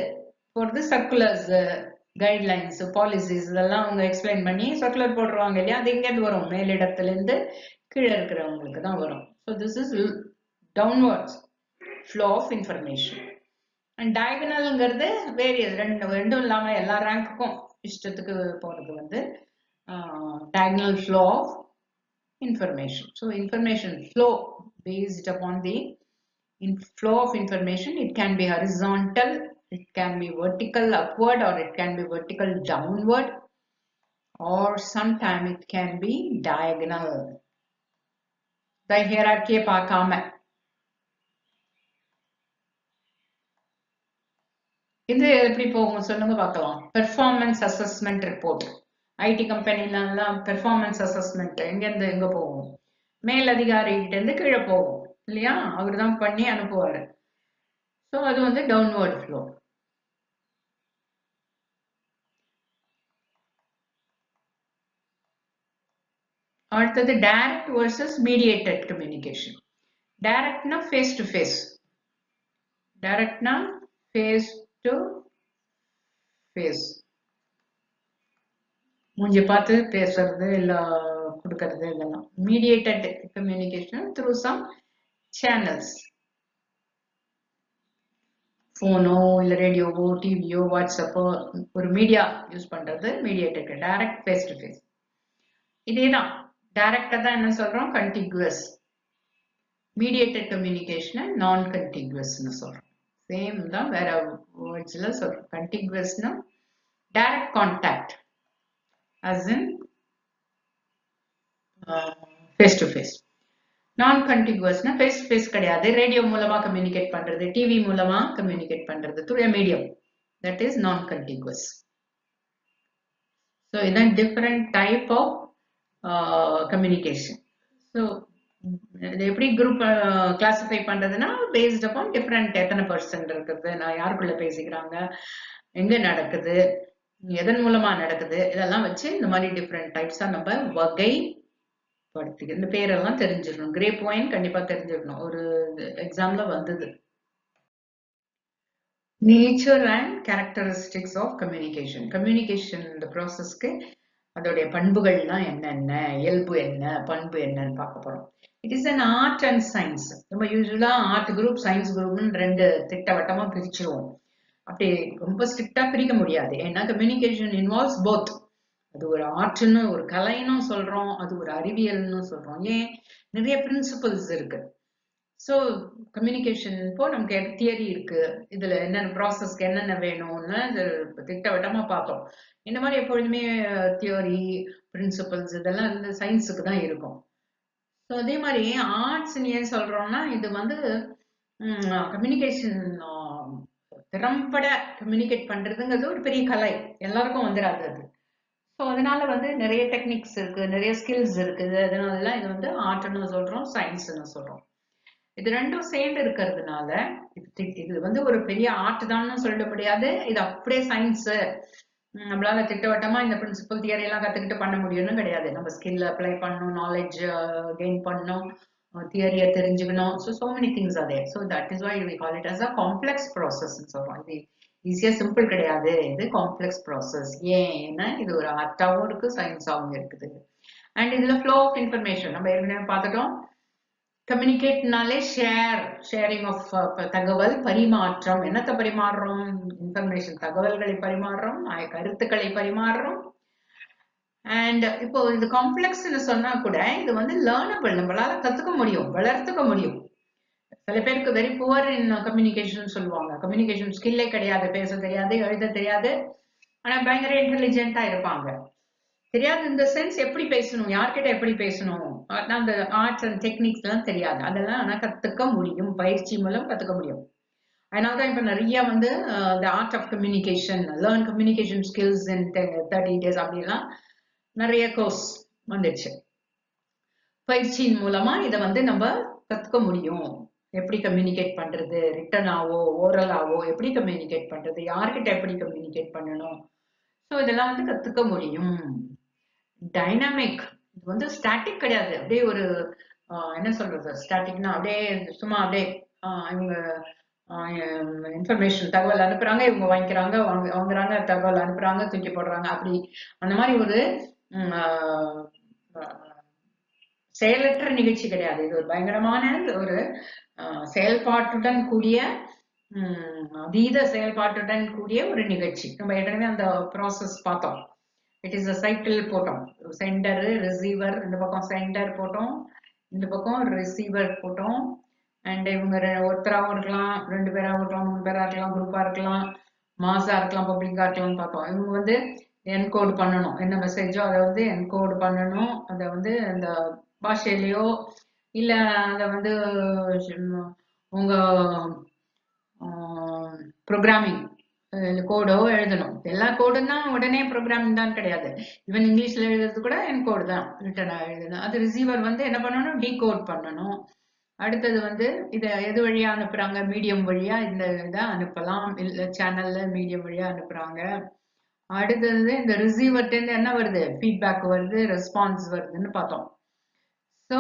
போறது சர்க்குலர்ஸ், கைட்லைன்ஸ், பாலிசிஸ் இதெல்லாம் அவங்க எக்ஸ்பிளைன் பண்ணி சர்க்குலர் போடுறாங்க இல்லையா? அது எங்கேருந்து வரும்? மேலிடத்துல இருந்து கீழே இருக்கிறவங்களுக்கு தான் வரும். So this is downwards flow of information. And டயகனல்ங்கிறது வேரியஸ், ரெண்டும் இல்லாம எல்லா ரேங்க்குக்கும் இஷ்டத்துக்கு போறது வந்து diagonal flow of information. So information flow based upon the flow of information, it can be horizontal, it can be vertical upward, or it can be vertical downward, or sometime it can be diagonal. The hierarchy பார்க்காம இது எப்படி போகும் சொல்லுங்க பார்க்கலாம்? Performance assessment report. ஐடி கம்பெனிலாம் பெர்ஃபார்மன்ஸ் அசஸ்மெண்ட் எங்கேருந்து எங்க போகும்? மேல் அதிகாரிகிட்ட இருந்து கீழே போகும் இல்லையா? அவர் தான் பண்ணி அனுப்புவாரு. ஸோ அது வந்து டவுன்வர்ட் ஃப்ளோ. அடுத்தது டைரக்ட் வர்சஸ் மீடியேட்டட் கம்யூனிகேஷன். டைரக்ட்னா ஃபேஸ் டு ஃபேஸ், டைரக்ட்னா ஃபேஸ் டு ஃபேஸ், மூஞ்சி பார்த்து பேசுறது இல்ல கொடுக்கறது இதெல்லாம். Mediated communication through some channels, போனோ இல்ல ரேடியோவோ, டிவியோ, வாட்ஸ்அப்போ, ஒரு மீடியா யூஸ் பண்றது mediated. Direct face to face. இதேதான் டைரக்டா தான் என்ன சொல்றோம்? கண்டிகுவஸ். மீடியேட்டட் கம்யூனிகேஷன் நான் கண்டிகுவஸ்னு சொல்றோம். சேம் தான், வேற வேர்ட்ஸ்ல சொல்றோம். கண்டிகுவஸ்னா direct contact as in face to face. நான் கண்டிகுவஸ்னா ஃபேஸ் டு ஃபேஸ் கிடையாது, ரேடியோ மூலமா கம்யூனிகேட் பண்றது, டிவி மூலமா கம்யூனிகேட் பண்றது, through a medium, that is non contiguous. So இதான் different type of communication. So இது எப்படி குரூப் கிளாசிஃபை பண்றதுன்னா பேஸ்ட் அப்பான் டிஃப்ரெண்ட், எத்தனை பர்சன்ட் இருக்குது, நான் யாருக்குள்ள பேசிக்கிறாங்க, எங்க நடக்குது, எதன் மூலமா நடக்குது, இதெல்லாம் வச்சு இந்த மாதிரி டிஃப்ரெண்ட் டைப்ஸா நம்ம வகை படுத்திக்க. இந்த பேரெல்லாம் தெரிஞ்சிடணும். கிரேப் ஒயின் கண்டிப்பா தெரிஞ்சிடணும், ஒரு எக்ஸாம்ல வந்தது. Nature and characteristics of communication. Communication இந்த ப்ராசஸ்க்கு அதோடைய பண்புகள்லாம் என்னென்ன, இயல்பு என்ன, பண்பு என்னன்னு பார்க்க போறோம். It is an art and science. நம்ம யூஸ்வலா ஆர்ட் குரூப், சயின்ஸ் குரூப்னு ரெண்டு திட்டவட்டமா பிரிச்சிருவோம். அப்படி ரொம்ப ஸ்ட்ரிக்டா பிரிக்க முடியாது. ஏன்னா கம்யூனிகேஷன் இன்வால்வ்ஸ் போத். அது ஒரு ஆர்ட்னு, ஒரு கலைன்னு சொல்றோம், அது ஒரு அறிவியல்னு சொல்றோம். ஏன்? நிறைய பிரின்சிபல்ஸ் இருக்கு. ஸோ கம்யூனிகேஷன் இப்போ நமக்கு தியரி இருக்கு, இதுல என்னென்ன ப்ராசஸ்க்கு என்னென்ன வேணும்னு திட்டவட்டமா பார்த்தோம். இந்த மாதிரி எப்பொழுதுமே தியரி, பிரின்சிபல்ஸ் இதெல்லாம் இந்த சயின்ஸுக்கு தான் இருக்கும். ஸோ அதே மாதிரி ஆர்ட்ஸ் ஏன் சொல்றோம்னா, இது வந்து கம்யூனிகேஷன் திறம்பட கம்யூனிகேட் பண்றதுங்கிறது ஒரு பெரிய கலை, எல்லாருக்கும் வந்துடாது அது. ஸோ அதனால வந்து நிறைய டெக்னிக்ஸ் இருக்கு, நிறைய ஸ்கில்ஸ் இருக்குது. அதனாலலாம் இது வந்து ஆர்ட்னு சொல்றோம், சயின்ஸ்னு சொல்றோம். இது ரெண்டும் சேர்ந்து இருக்கிறதுனால இது வந்து ஒரு பெரிய ஆர்ட் தான் சொல்ல முடியாது. இது அப்படியே சயின்ஸ், நம்மளால திட்டவட்டமா இந்த பிரின்சிபல் தியரி எல்லாம் கத்துக்கிட்டு பண்ண முடியும்னு கிடையாது. நம்ம ஸ்கில் அப்ளை பண்ணணும், நாலேஜ் கெயின் பண்ணணும், தியரியை தெரிஞ்சுக்கணும். so many things are there. So that is why we call it as a complex process ன்னு சொல்றோம். இது ஈஸியா சிம்பிள் கிடையாது, இது காம்ப்ளெக்ஸ் ப்ராசஸ். ஏன்னா இது ஒரு ஆர்ட்டாவும் இருக்கு, சயின்ஸாவும் இருக்குது. அண்ட் இதுல ஃப்ளோ ஆஃப் இன்ஃபர்மேஷன் நம்ம ஏற்கனவே பார்த்துட்டோம். கம்யூனிகேட்னாலே ஷேரிங் ஆஃப் தகவல் பரிமாற்றம். என்னத்தை பரிமாறுறோம்? இன்ஃபர்மேஷன், தகவல்களை பரிமாறுறோம், கருத்துக்களை பரிமாறுறோம். அண்ட் இப்போ இது காம்ப்ளெக்ஸ்ன்னு சொன்னா கூட இது வந்து லேர்னபிள், நம்மளால கத்துக்க முடியும், வளர்த்துக்க முடியும். சில பேருக்கு வெரி புவர் இன் கம்யூனிகேஷன் சொல்லுவாங்க. கம்யூனிகேஷன் ஸ்கில்லே கிடையாது, பேச தெரியாது, எழுத தெரியாது, ஆனா பயங்கர இன்டெலிஜென்ட்டா இருப்பாங்க. தெரியாது இந்த சென்ஸ், எப்படி பேசணும், யார்கிட்ட எப்படி பேசணும், அந்த ஆர்ட்ஸ் அண்ட் டெக்னிக்ஸ் எல்லாம் தெரியாது. அதெல்லாம் ஆனா கத்துக்க முடியும், பயிற்சி மூலம் கத்துக்க முடியும். அதனாலதான் இப்ப நிறைய வந்து the art of communication, learn communication skills in 30 days அப்படிலாம் நிறைய கோர்ஸ் வந்துடுச்சு. பயிற்சியின் மூலமா இதை வந்து நம்ம கத்துக்க முடியும். எப்படி கம்யூனிகேட் பண்றது, ரிட்டனாவோ ஓரலாவோ எப்படி கம்யூனிகேட் பண்றது, யார்கிட்ட எப்படி கம்யூனிகேட் பண்ணணும், ஸோ இதெல்லாம் வந்து கத்துக்க முடியும். டைனமிக், இது வந்து ஸ்டாட்டிக் கிடையாது. அப்படியே ஒரு என்ன சொல்றது, ஸ்டாட்டிக்னா அப்படியே சும்மா அப்படியே இவங்க இன்ஃபர்மேஷன் தகவல் அனுப்புறாங்க, இவங்க வாங்கிக்கிறாங்க, வாங்குறாங்க, தகவல் அனுப்புறாங்க, தூக்கி போடுறாங்க, அப்படி அந்த மாதிரி ஒரு செயலற்ற நிகழ்ச்சி கிடையாது. இது ஒரு பயங்கரமான ஒரு செயல்பாட்டுடன் கூடிய அதீத செயல்பாட்டுடன் கூடிய ஒரு நிகழ்ச்சி. நம்ம ஏற்கனவே அந்த ப்ராசஸ் பார்த்தோம். இட் இஸ் அ சைக்கிள் போட்டோம். சென்டர் ரிசீவர், இந்த பக்கம் சென்டர் போட்டோம், இந்த பக்கம் ரிசீவர் போட்டோம். அண்ட் இவங்க ஒருத்தராகவும் இருக்கலாம், 2 பேராகவும் இருக்கலாம், 3 பேரா இருக்கலாம், குரூப்பா இருக்கலாம், மாஸா இருக்கலாம், பப்ளிக்கா இருக்கலாம்னு பார்த்தோம். இவங்க வந்து என்கோட் பண்ணணும், என்ன மெசேஜோ அதை வந்து என்கோட் பண்ணணும். அதை வந்து அந்த பாஷையிலையோ இல்ல அதை வந்து உங்க ப்ரோக்ராமிங் கோடோ எழுதணும். எல்லா கோடுன்னா உடனே ப்ரோக்ராமிங் தான் கிடையாது. ஈவன் இங்கிலீஷ்ல எழுதுறது கூட என்கோடு தான் ரிட்டனா எழுதணும். அது ரிசீவர் வந்து என்ன பண்ணணும், டீகோட் பண்ணணும். அடுத்தது வந்து இதை எது வழியா அனுப்புறாங்க, மீடியம் வழியா இந்த இதை அனுப்பலாம், இல்லை சேனல்ல மீடியம் வழியா அனுப்புறாங்க. அடுத்தது இந்த ரிசீவர்லேருந்து என்ன வருது, ஃபீட்பேக் வருது, ரெஸ்பான்ஸ் வருதுன்னு பார்த்தோம். ஸோ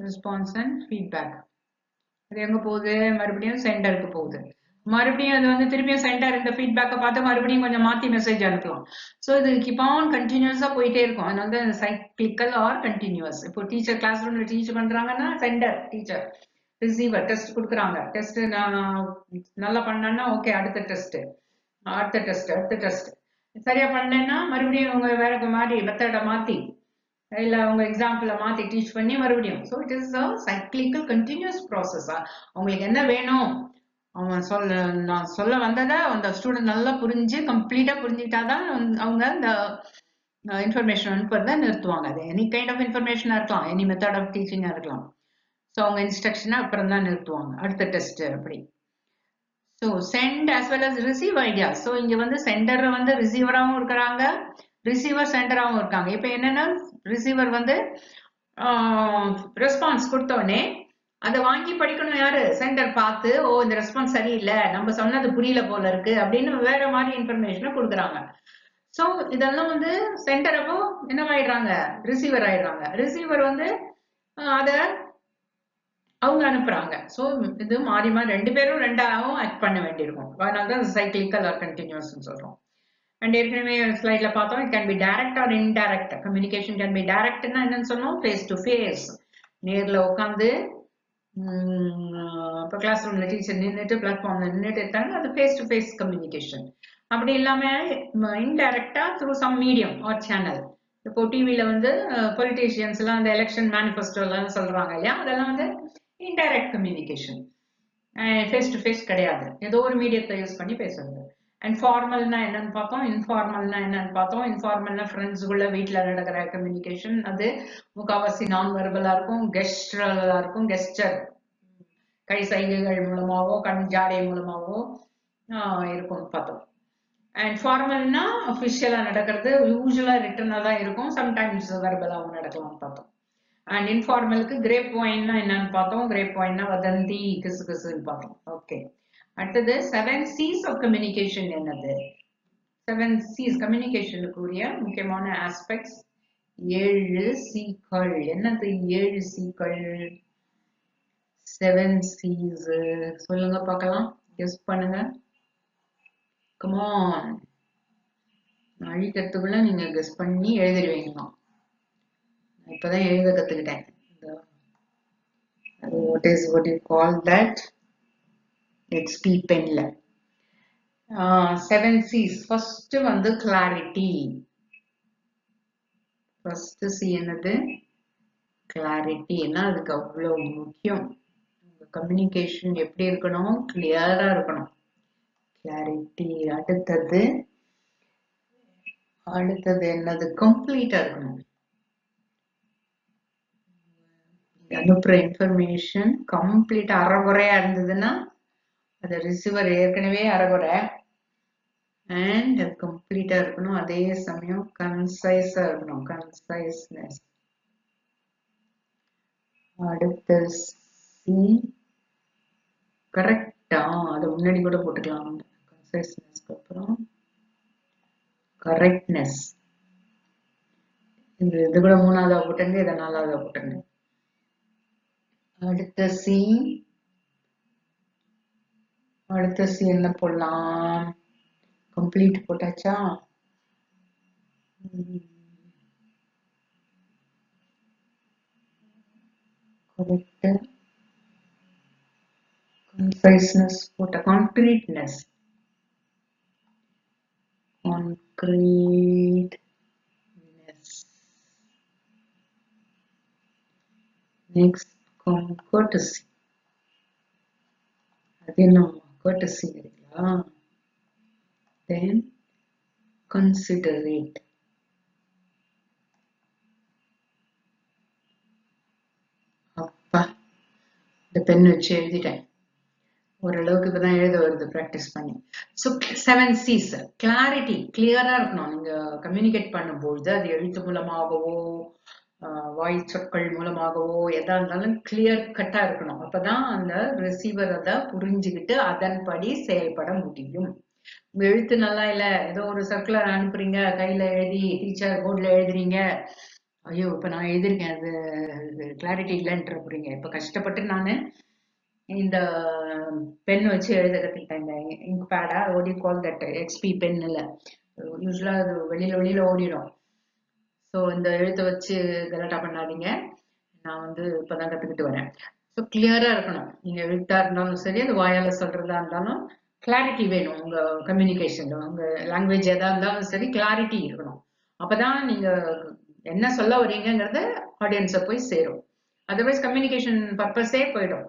ரெஸ்பான்ஸ் அண்ட் ஃபீட்பேக் அது எங்க போகுது, மறுபடியும் சென்டருக்கு போகுது. மறுபடியும் அது வந்து திருப்பியும் சென்டர் இந்த ஃபீட்பேக்கை பார்த்து மறுபடியும் கொஞ்சம் மாற்றி மெசேஜ் அனுப்பலாம். ஸோ இது கீப் ஆன் கண்டினியூஸாக போயிட்டே இருக்கும். அதனால தான் சைக்கிளிக்கல் ஆர் கண்டினியூஸ். இப்போ டீச்சர் கிளாஸ் ரூம்ல டீச் பண்றாங்கன்னா சென்டர் டீச்சர், ரிசீவர் டெஸ்ட் கொடுக்குறாங்க, டெஸ்ட் நான் நல்லா பண்ணேன்னா ஓகே, அடுத்த டெஸ்ட், அடுத்த டெஸ்ட், அடுத்த டெஸ்ட். சரியா பண்ணலன்னா மறுபடியும் உங்க வேற மாதிரி மெத்தடை மாற்றி இல்ல உங்க எக்ஸாம்பிள மாத்தி டீச் பண்ணி மறுபடியும். So it is a cyclical continuous process. அவங்களுக்கு என்ன வேணும், அவங்க நான் சொல்ல வந்ததை அந்த ஸ்டூடெண்ட் நல்லா புரிஞ்சு கம்ப்ளீட்டா புரிஞ்சுக்கிட்டாதான் அவங்க இந்த இன்ஃபர்மேஷன் அனுப்புறத நிறுத்துவாங்க. அது எனி கைண்ட் ஆஃப் இன்ஃபர்மேஷனா இருக்கலாம், எனி மெத்தட் ஆஃப் டீச்சிங்கா இருக்கலாம். ஸோ அவங்க இன்ஸ்ட்ரக்ஷனை அப்புறம் தான் நிறுத்துவாங்க, அடுத்த டெஸ்ட் அப்படி. So send as well as receive idea. So இங்க வந்து சென்டர் வந்து ரிசீவராகவும் இருக்கிறாங்க, ரிசீவர் சென்டராகவும் இருக்காங்க. இப்போ என்னன்னா ரிசீவர் வந்து ரெஸ்பான்ஸ் கொடுத்தோடனே அதை வாங்கி படிக்கணும் யாரு, சென்டர் பார்த்து ஓ இந்த ரெஸ்பான்ஸ் சரியில்லை, நம்ம சொன்னது புரியல போல இருக்கு அப்படின்னு வேற மாதிரி இன்ஃபர்மேஷனை கொடுக்குறாங்க. ஸோ இதெல்லாம் வந்து சென்டர் அப்போ என்னவாயிடுறாங்க, ரிசீவர் ஆயிடுறாங்க. ரிசீவர் வந்து அதை அவங்க அனுப்புறாங்க. ஸோ இது மாறி மாறி 2 பேரும் 2ஆகவும் ஆக்ட் பண்ண வேண்டியிருக்கும். அதனால தான் சைக்கிளிக்கல் ஆர் கண்டினியூஸ் சொல்றோம். அண்ட் ஏற்கனவே ஸ்லைட்ல பார்த்தோம், it can be direct or indirect. Communication can be டைரக்ட்னா என்னன்னு சொன்னோம், ஃபேஸ் டு ஃபேஸ், நேர்ல உட்காந்து இப்போ கிளாஸ் ரூம்ல டீச்சர் நின்றுட்டு பிளாட்ஃபார்ம்ல நின்றுட்டு இருக்காங்க, அது ஃபேஸ் டு ஃபேஸ் கம்யூனிகேஷன். அப்படி இல்லாம இன்டைரக்டா through some medium or channel. இப்போ டிவியில வந்து பொலிட்டீஷியன்ஸ் எல்லாம் அந்த எலெக்ஷன் மேனிஃபெஸ்டோ எல்லாம் சொல்றாங்க இல்லையா, அதெல்லாம் வந்து indirect communication. Face to face கிடையாது, ஏதோ ஒரு மீடியத்தை யூஸ் பண்ணி பேசுறது. அண்ட் ஃபார்மல்னா என்னன்னு பார்த்தோம், இன்ஃபார்மல்னா என்னன்னு பார்த்தோம். இன்ஃபார்மல்னா ஃப்ரெண்ட்ஸுக்குள்ள வீட்டில் நடக்கிற கம்யூனிகேஷன், அது முக்கால்வாசி நான் வெர்பலா இருக்கும், கெஸ்டரலா இருக்கும். கெஸ்டர் கை சைகைகள் மூலமாவோ கண் ஜாடை மூலமாவோ இருக்கும்னு பார்த்தோம். அண்ட் ஃபார்மல்னா அஃபிஷியலா நடக்கிறது, யூஸ்வலா ரிட்டர்னா தான் இருக்கும், சம்டைம்ஸ் வெர்பலாவும் நடக்கலாம்னு பார்த்தோம். அண்ட் இன்ஃபார்மலுக்கு கிரேப் வைன்னா என்னன்னு பார்த்தோம். கிரேப் வைன்னா வதந்தி கிசு கிசுன்னு பார்த்தோம். ஓகே, அடுத்தது 7 C's ஆஃப் கம்யூனிகேஷன் என்னது? 7 C's கம்யூனிகேஷனுக்குரிய முக்கியமான ஆஸ்பெக்ட்ஸ் 7 Cகள் என்னது? 7 Cகள் 7 C's சொல்லுங்க பார்க்கலாம். கெஸ் பண்ணுங்க. கம் ஆன், அழிக்கிறதுக்குள்ள நீங்க கெஸ் பண்ணி எழுதிடுவீங்க. இப்பதான் எழுத கத்துக்கிட்டேன். what you call that XP penல 7 C's. First வந்து clarity. ஃபர்ஸ்ட் C என்னது? clarity. என்ன அதுக்கு அவ்வளவு முக்கியம்? கம்யூனிகேஷன் எப்படி இருக்கணும்? கிளியரா இருக்கணும். clarity. அடுத்தது என்னது? கம்ப்ளீட்டா இருக்கணும். அனுப்புற இன்ஃபர்மேஷன் கம்ப்ளீட்டா அறகுறையா இருந்ததுன்னா அது ரிசீவர் ஏற்கனவே அறகுறை, அண்ட் கம்ப்ளீட்டா இருக்கணும். அதே சமயம் கன்சைஸா இருக்கணும். கன்சைஸ்னஸ். அடுத்த சி கரெக்டா, அதை முன்னாடி கூட போட்டுக்கலாம். கன்சைஸ்னஸ்க்கு அப்புறம் கரெக்ட்னஸ். இது கூட மூணாவதா போட்டுங்க, இதை நாலாவதா போட்டுங்க. அடுத்த சி என்ன போடலாம்? கம்ப்ளீட் போட்டாச்சா? கரெக்ட், கன்சைஸ்னஸ் போட்ட. கான்கிரீட்னஸ். Next courtesy. அது என்ன? courtesy இருக்குங்களா? then considerate. அப்பா, இந்த பென் வச்சு எழுதிட்டேன். ஓரளவுக்கு இப்பதான் எழுத வருது பிராக்டிஸ் பண்ணி. So 7 C's. கிளாரிட்டி, கிளியரா இருக்கணும். நீங்க கம்யூனிகேட் பண்ணும்போது அது எழுத்து மூலமாகவோ வாய் சொற்கள் மூலமாகவோ எதா இருந்தாலும் கிளியர் கட்டா இருக்கணும். அப்பதான் அந்த ரிசீவர் அதை புரிஞ்சுக்கிட்டு அதன்படி செயல்பட முடியும். உங்க எழுத்து நல்லா இல்ல, ஏதோ ஒரு சர்க்குலர் அனுப்புறீங்க, கையில எழுதி டீச்சர் போர்ட்ல எழுதுறீங்க, ஐயோ இப்ப நான் எழுதிருக்கேன் அது கிளாரிட்டி இல்லைன்ற போறீங்க. இப்ப கஷ்டப்பட்டு நானு இந்த பென் வச்சு எழுத கத்துக்கிட்டேன். இங்க் பேடா ஓடி கால் தட் எக்ஸ்பி பென் இல்ல, யூஸ்வலா அது வெளியில ஓடிடும். ஸோ இந்த எழுத்தை வச்சு கலாட்டா பண்ணாதீங்க. நான் வந்து இப்பதான் கத்துக்கிட்டு வரேன். ஸோ கிளியரா இருக்கணும். நீங்க எழுத்தா இருந்தாலும் சரி, அது வாயால சொல்றதா இருந்தாலும் கிளாரிட்டி வேணும். உங்க கம்யூனிகேஷன்ல உங்க லாங்குவேஜ் எதா இருந்தாலும் சரி, கிளாரிட்டி இருக்கணும். அப்பதான் நீங்க என்ன சொல்ல வரீங்கிறத ஆடியன்ஸை போய் சேரும். அதர்வைஸ் கம்யூனிகேஷன் பர்பஸே போயிடும்.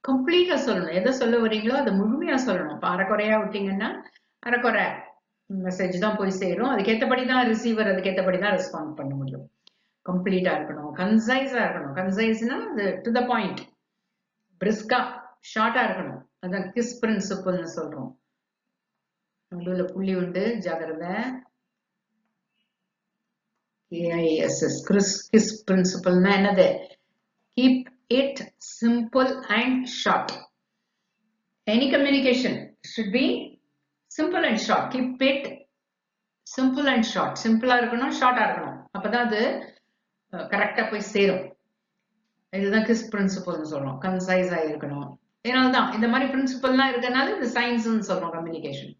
கம்ப்ளீட்டா சொல்லணும். எதை சொல்ல வரீங்களோ அதை முழுமையா சொல்லணும். இப்போ அரைக்குறையா விட்டீங்கன்னா அரைக்குறை மெசேஜ் தான் போய் சேரும். அதுக்கேற்றபடிதான் ரிசீவர் அதுக்கேற்றபடிதான் ரெஸ்பாண்ட் பண்ண முடியும். கம்ப்ளீட்டா இருக்கணும். கன்சைஸா இருக்கணும். கன்சைஸ்னா அது டு த பாயிண்ட், பிரிஸ்கா, ஷார்ட்டா இருக்கணும். அதான் கிஸ் பிரின்சிபல்னு சொல்றோம். நடுவில் புள்ளி உண்டு, ஜாகிரதை. KISS, கிஸ் பிரின்சிபல்னா என்னது? Keep it simple and short. Any communication should be simple and short. Keep it simple and short. Simple இருக்கணும், ஷார்ட்டா இருக்கணும். அப்பதான் அது கரெக்டா போய் சேரும். இதுதான் கிஸ் பிரின்சிபல்னு சொல்றோம். கன்சைஸா இருக்கணும். ஏன்னால்தான் இந்த மாதிரி பிரின்சிபல்லாம் இருக்கனால இது சயின்ஸ்னு சொல்றோம் கம்யூனிகேஷன்.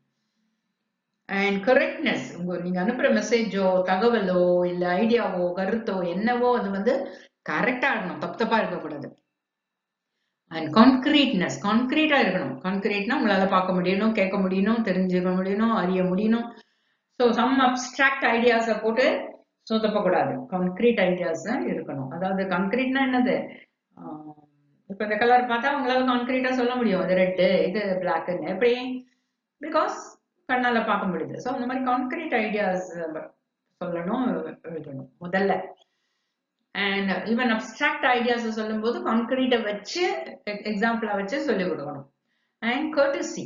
And correctness. நீங்க அனுப்புற மெசேஜோ தகவலோ இல்ல ஐடியாவோ கருத்தோ என்னவோ அது வந்து கரெக்டா இருக்கணும், தப்பா இருக்கக்கூடாது. அண்ட் கான்கிரீட்னஸ், கான்கிரீட்டா இருக்கணும். கான்கிரீட்னா உங்களால பார்க்க முடியணும், கேட்க முடியணும், தெரிஞ்சுக்க முடியணும், அறிய முடியணும். ஸோ சம் அப்டிராக்ட் ஐடியாஸை போட்டு சொதப்பக்கூடாது. கான்கிரீட் ஐடியாஸ் இருக்கணும். அதாவது கான்கிரீட்னா என்னது? இப்ப இந்த கலர் பார்த்தா உங்களால கான்கிரீட்டா சொல்ல முடியும், இது ரெட்டு இது பிளாக்குன்னு. எப்படி? பிகாஸ் கண்ணால பார்க்க முடியுது. ஸோ அந்த மாதிரி கான்கிரீட் ஐடியாஸ் சொல்லணும், எழுதணும் முதல்ல. அண்ட் ஈவன் அப்டிராக்ட் ஐடியாஸ் சொல்லும் போது கான்கிரீட்டை வச்சு எக்ஸாம்பிளா வச்சு சொல்லிக் கொடுக்கணும். அண்ட் கர்டசி,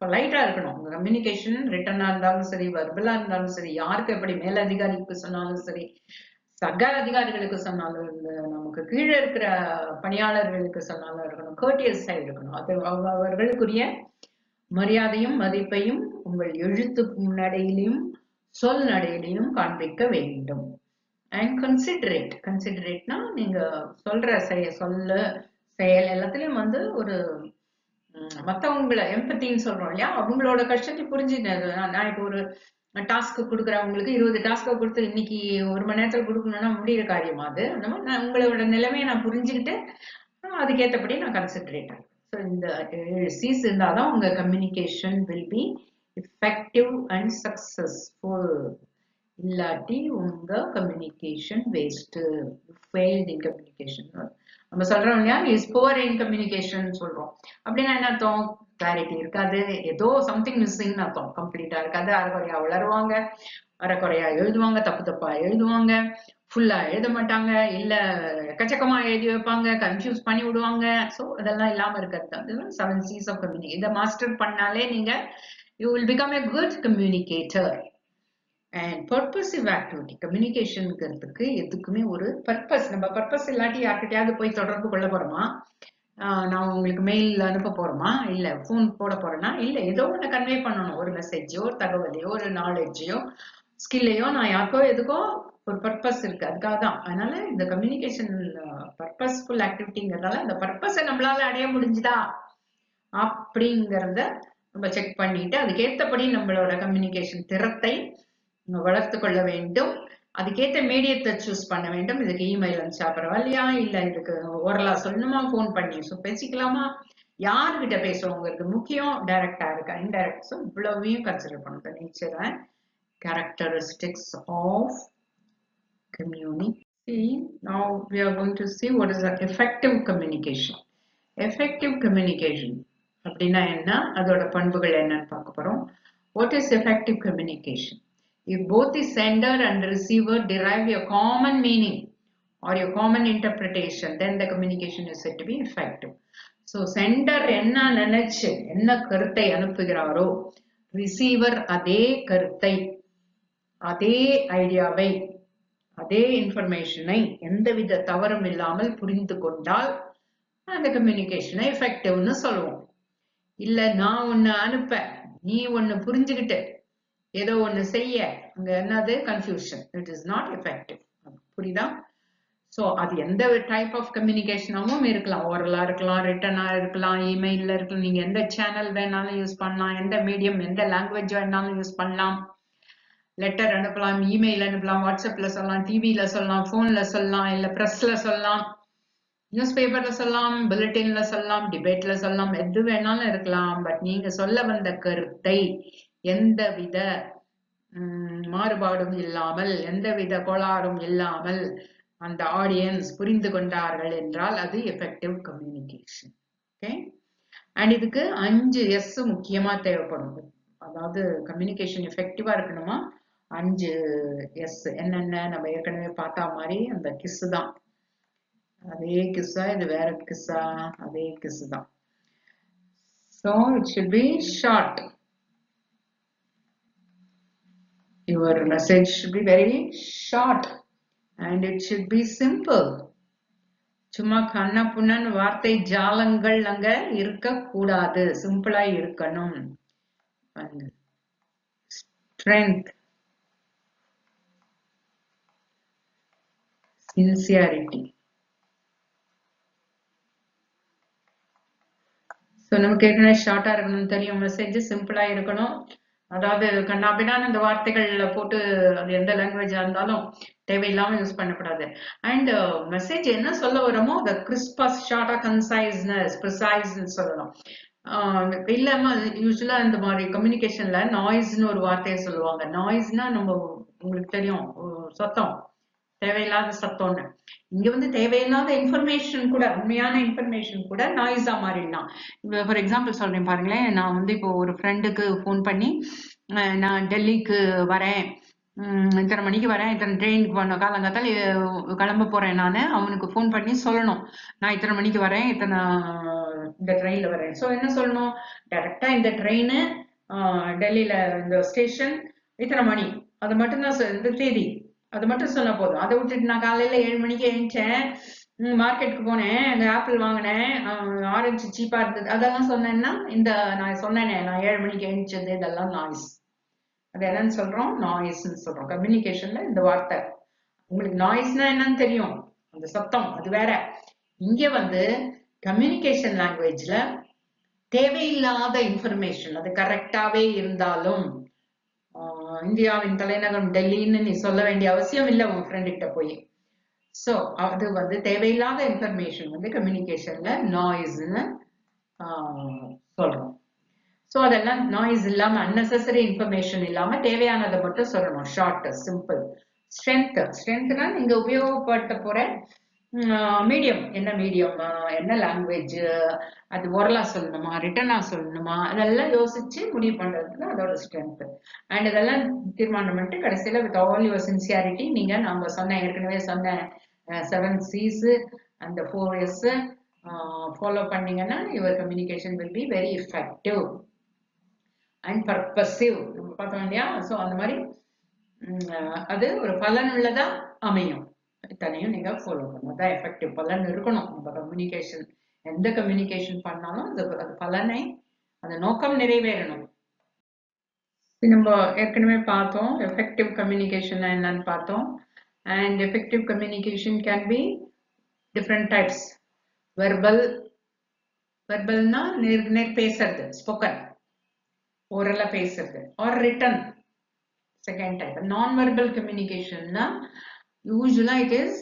பொலைட்டா இருக்கணும். உங்க கம்யூனிகேஷன் ரிட்டனா இருந்தாலும் சரி, வர்பலா இருந்தாலும் சரி, யாருக்கு எப்படி மேலதிகாரிக்கு சொன்னாலும் சரி, சக அதிகாரிகளுக்கு சொன்னாலும் நமக்கு கீழே இருக்கிற பணியாளர்களுக்கு சொன்னாலும் இருக்கணும், courteous-ஆ இருக்கணும். அது அவர்களுக்குரிய மரியாதையும் மதிப்பையும் உங்கள் எழுத்து நடையிலும் சொல் நடையிலும் காண்பிக்க வேண்டும். அண்ட் கன்சிடரேட்னா நீங்க சொல்ற சொல்ல செயல் எல்லாத்துலயும் வந்து ஒரு மத்தவங்களை எம்பத்தின்னு சொல்றோம் இல்லையா, அவங்களோட கஷ்டத்தை புரிஞ்சு நான் இப்போ ஒரு டாஸ்க் கொடுக்குறவங்களுக்கு 20 டாஸ்கை கொடுத்து இன்னைக்கு 1 மணி நேரத்துல கொடுக்கணும்னா முடிகிற காரியமா அது. அந்த மாதிரி நான் உங்களோட நிலைமையை நான் புரிஞ்சுக்கிட்டு அதுக்கேற்றபடி நான் கன்சிடரேட் ஆகிறேன். ஸோ இந்த 7 C's இருந்தாதான் உங்க communication will be effective and successful. இல்லாட்டி உங்க communication waste, failed in communication. நம்ம சொல்றோம் இல்லையா, இஸ் புவர் இன் கம்யூனிகேஷன் சொல்றோம். அப்படின்னா என்ன அர்த்தம்? கிளாரிட்டி இருக்காது, ஏதோ சம்திங் மிஸ்ஸிங் அர்த்தம். கம்ப்ளீட்டா இருக்காது, அரைக்குறையா வளருவாங்க, அரைக்குறையா எழுதுவாங்க, தப்பா எழுதுவாங்க, ஃபுல்லா எழுத மாட்டாங்க, இல்ல எக்கச்சக்கமா எழுதி வைப்பாங்க, கன்ஃபியூஸ் பண்ணி விடுவாங்க. ஸோ அதெல்லாம் இல்லாம இருக்கிறது 7 C's ஆஃப் கம்யூனிகேஷன். இதை மாஸ்டர் பண்ணாலே நீங்க you will become a good communicator. And purposive activity, கம்யூனிகேஷனுங்கிறதுக்கு எதுக்குமே ஒரு பர்பஸ். நம்ம பர்பஸ் இல்லாட்டி யார்கிட்டயாவது போய் தொடர்பு கொள்ள போறோமா, நான் உங்களுக்கு மெயில் அனுப்ப போறோமா, இல்ல போன் போட போறேன்னா, இல்ல ஏதோ ஒண்ணு கன்வே பண்ணணும், ஒரு மெசேஜோ, ஒரு தகவலையோ, ஒரு நாலேஜையோ, ஸ்கில்லையோ நான் யாருக்கோ எதுக்கோ ஒரு பர்பஸ் இருக்கு, அதுக்காக தான். அதனால இந்த கம்யூனிகேஷன் பர்பஸ்ஃபுல் ஆக்டிவிட்டிங்கிறதால அந்த பர்பஸை நம்மளால அடைய முடிஞ்சுதா அப்படிங்கிறத நம்ம செக் பண்ணிட்டு அதுக்கேற்றபடி நம்மளோட கம்யூனிகேஷன் திறத்தை வளர்த்து கொள்ள வேண்டும். அதுக்கேற்ற மீடியத்தை சூஸ் பண்ண வேண்டும். இதுக்கு இமெயில் அனுப்பிச்சா பரவாயில்லையா, இல்ல இதுக்கு ஓரலா சொல்லணுமா, போன் பண்ணி பேசிக்கலாமா, யாருக்கிட்ட பேசுறோங்கிறது முக்கியம், டைரக்டா இருக்கா இன்டைரக்ட். ஸோ இவ்வளவையும் கன்சிடர் பண்ணுங்க. Nature and characteristics of communication. Now we are going to see what is the effective communication. Effective communication அப்படின்னா என்ன, அதோட பண்புகள் என்னன்னு பார்க்க போறோம். What is effective communication? If both the sender and receiver derive a common meaning or a common interpretation, then the communication is said to be effective. So sender என்ன நினைச்சு என்ன கருத்தை அனுப்புகிறாரோ, ரிசீவர் அதே கருத்தை, அதே ஐடியாவை, அதே இன்ஃபர்மேஷனை எந்தவித தவறும் இல்லாமல் புரிந்து கொண்டால் அந்த கம்யூனிகேஷனை எஃபெக்டிவ்னு சொல்லுவோம். இல்ல நான் ஒன்னு அனுப்ப, நீ ஒன்னு புரிஞ்சுக்கிட்டு ஏதோ ஒன்னு செய்ய, அங்க என்னது confusion, it is not effective. புரியுதா? ஸோ அது எந்த டைப் ஆஃப் கம்யூனிகேஷனாகவும் இருக்கலாம், ஓரலா இருக்கலாம், ரிட்டனா இருக்கலாம், இமெயில்ல இருக்கலாம், நீங்க எந்த சேனல் வேணாலும் யூஸ் பண்ணலாம், எந்த மீடியம் எந்த லாங்குவேஜ் வேணாலும் யூஸ் பண்ணலாம், லெட்டர் அனுப்பலாம், இமெயில் அனுப்பலாம், வாட்ஸ்அப்ல சொல்லலாம், டிவில சொல்லலாம், போன்ல சொல்லலாம், இல்ல பிரஸ்ல சொல்லலாம், நியூஸ் பேப்பர்ல சொல்லலாம், புல்லட்டின்ல சொல்லலாம், டிபேட்ல சொல்லலாம், எது வேணாலும் இருக்கலாம். பட் நீங்க சொல்ல வந்த கருத்தை எந்தவித மாறுபாடும் இல்லாமல், எந்தவித கோளாறும் இல்லாமல் அந்த ஆடியன்ஸ் புரிந்து கொண்டார்கள் என்றால் அது எஃபெக்டிவ் கம்யூனிகேஷன். ஓகே, அண்ட் இதுக்கு 5 S முக்கியமா தேவைப்படும். அதாவது கம்யூனிகேஷன் எஃபெக்டிவா இருக்கணுமா, 5 S என்னென்ன நம்ம ஏற்கனவே பார்த்தா மாதிரி அந்த கிஸ் தான். அதே கிஸ்ஸா, இது வேற கிஸ்ஸா, அதே கிஸ் தான். So it should be short. Your message should be very short and it should be simple. சும்மா கண்ண புண்ணன் வார்த்தை ஜாலங்கள் அங்க இருக்க கூடாது, சிம்பிளா இருக்கணும். Strength, sincerity. ஸோ நமக்கு ஏற்கனவே ஷார்ட்டா இருக்கணும் தெரியும், மெசேஜ் சிம்பிளா இருக்கணும். அதாவது கண்ணாபின்னான்னு இந்த வார்த்தைகள்ல போட்டு அது எந்த லாங்குவேஜா இருந்தாலும் தேவையில்லாம யூஸ் பண்ணக்கூடாது. அண்ட் மெசேஜ் என்ன சொல்ல வரோமோ அதை கிறிஸ்பா, ஷார்ட்டா, கன்சைஸ்னஸ், ப்ரிசைஸ்ன்னு சொல்லணும். இல்லாம யூஸ்வலா இந்த மாதிரி கம்யூனிகேஷன்ல நாய்ஸ்ன்னு ஒரு வார்த்தையை சொல்லுவாங்க. நாய்ஸ்னா நம்ம உங்களுக்கு தெரியும், சத்தம், தேவையில்லாத சத்தம்னு. இங்க வந்து தேவையில்லாத இன்ஃபர்மேஷன் கூட, உண்மையான இன்ஃபர்மேஷன் கூட நாய்ஸா மாறிடலாம். ஃபார் எக்ஸாம்பிள் சொல்றேன் பாருங்களேன், நான் வந்து இப்போ ஒரு ஃப்ரெண்டுக்கு ஃபோன் பண்ணி நான் டெல்லிக்கு வரேன், இத்தனை மணிக்கு வரேன், இத்தனை ட்ரெயினுக்கு போன காலங்காத்தால் கிளம்ப போறேன், நான் அவனுக்கு ஃபோன் பண்ணி சொல்லணும் நான் இத்தனை மணிக்கு வரேன், இத்தனை இந்த ட்ரெயின்ல வரேன். ஸோ என்ன சொல்லணும், டைரக்டா இந்த ட்ரெயின் டெல்லியில இந்த ஸ்டேஷன் இத்தனை மணி, அது மட்டும்தான் இந்த தேதி அது மட்டும் சொன்னா போதும். அதை விட்டுட்டு நான் காலையில 7 மணிக்கு எழுந்தேன், மார்க்கெட்டுக்கு போனேன், அந்த ஆப்பிள் வாங்கினேன், ஆரஞ்சு சீப்பா இருந்தது, அதெல்லாம் சொன்னேன்னா இந்த நான் சொன்னேனே நான் 7 மணிக்கு எழுந்தது இதெல்லாம் நாய்ஸ். அது என்னன்னு சொல்றோம்? நாய்ஸ்ன்னு சொல்றோம். கம்யூனிகேஷன்ல இந்த வார்த்தை. உங்களுக்கு நாய்ஸ்னா என்னன்னு தெரியும், அந்த சத்தம், அது வேற. இங்க வந்து கம்யூனிகேஷன் லாங்குவேஜ்ல தேவையில்லாத இன்ஃபர்மேஷன் அது கரெக்டாவே இருந்தாலும் இந்தியாவின் தலைநகரம் டெல்லின்னு நீ சொல்ல வேண்டிய அவசியம் இல்லை உங்க ஃப்ரெண்ட் கிட்ட போய். ஸோ அது வந்து தேவையில்லாத இன்ஃபர்மேஷன் வந்து கம்யூனிகேஷன்ல நாய்ஸ்ன்னு சொல்றோம். ஸோ அதெல்லாம் நாய்ஸ் இல்லாம அன்னெசரி இன்ஃபர்மேஷன் இல்லாம தேவையானதை மட்டும் சொல்லணும். Short, simple. ஸ்ட்ரென்த்னா நீங்க உபயோகப்படுத்த போற மீடியம் என்ன, மீடியம் என்ன லாங்குவேஜ், அது ஓரலா சொல்லணுமா ரிட்டனா சொல்லணுமா, அதெல்லாம் யோசிச்சு முடிவு பண்றதுக்கு அதோட ஸ்ட்ரென்த். அண்ட் இதெல்லாம் தீர்மானம் பண்ணிட்டு கடைசியில வித் ஆல் யுவர் சின்சியாரிட்டி நீங்க நம்ம சொன்ன ஏற்கனவே சொன்ன 7 C's அந்த 4 S ஃபாலோ பண்ணீங்கன்னா your communication will be very effective and purposive. நம்ம பார்த்தோம் இல்லையா? ஸோ அந்த மாதிரி அது ஒரு பலனுள்ளதா அமையும். இத்தனையும் நீங்க ஃபாலோ பண்ணணும். அதான் எஃபெக்டிவ். பலன் இருக்கணும் நம்ம கம்யூனிகேஷன், எந்த கம்யூனிகேஷன் பண்ணாலும் அது பலனை, அந்த நோக்கம் நிறைவேறணும். நம்ம ஏற்கனவே பார்த்தோம் எஃபெக்டிவ் கம்யூனிகேஷன் என்னன்னு பார்த்தோம். And effective communication can be different types. வெர்பல்னா நேர் பேசுறது, ஸ்போக்கன், ஓரலா பேசுறது, or written, second type. Non-verbal communication na usually it is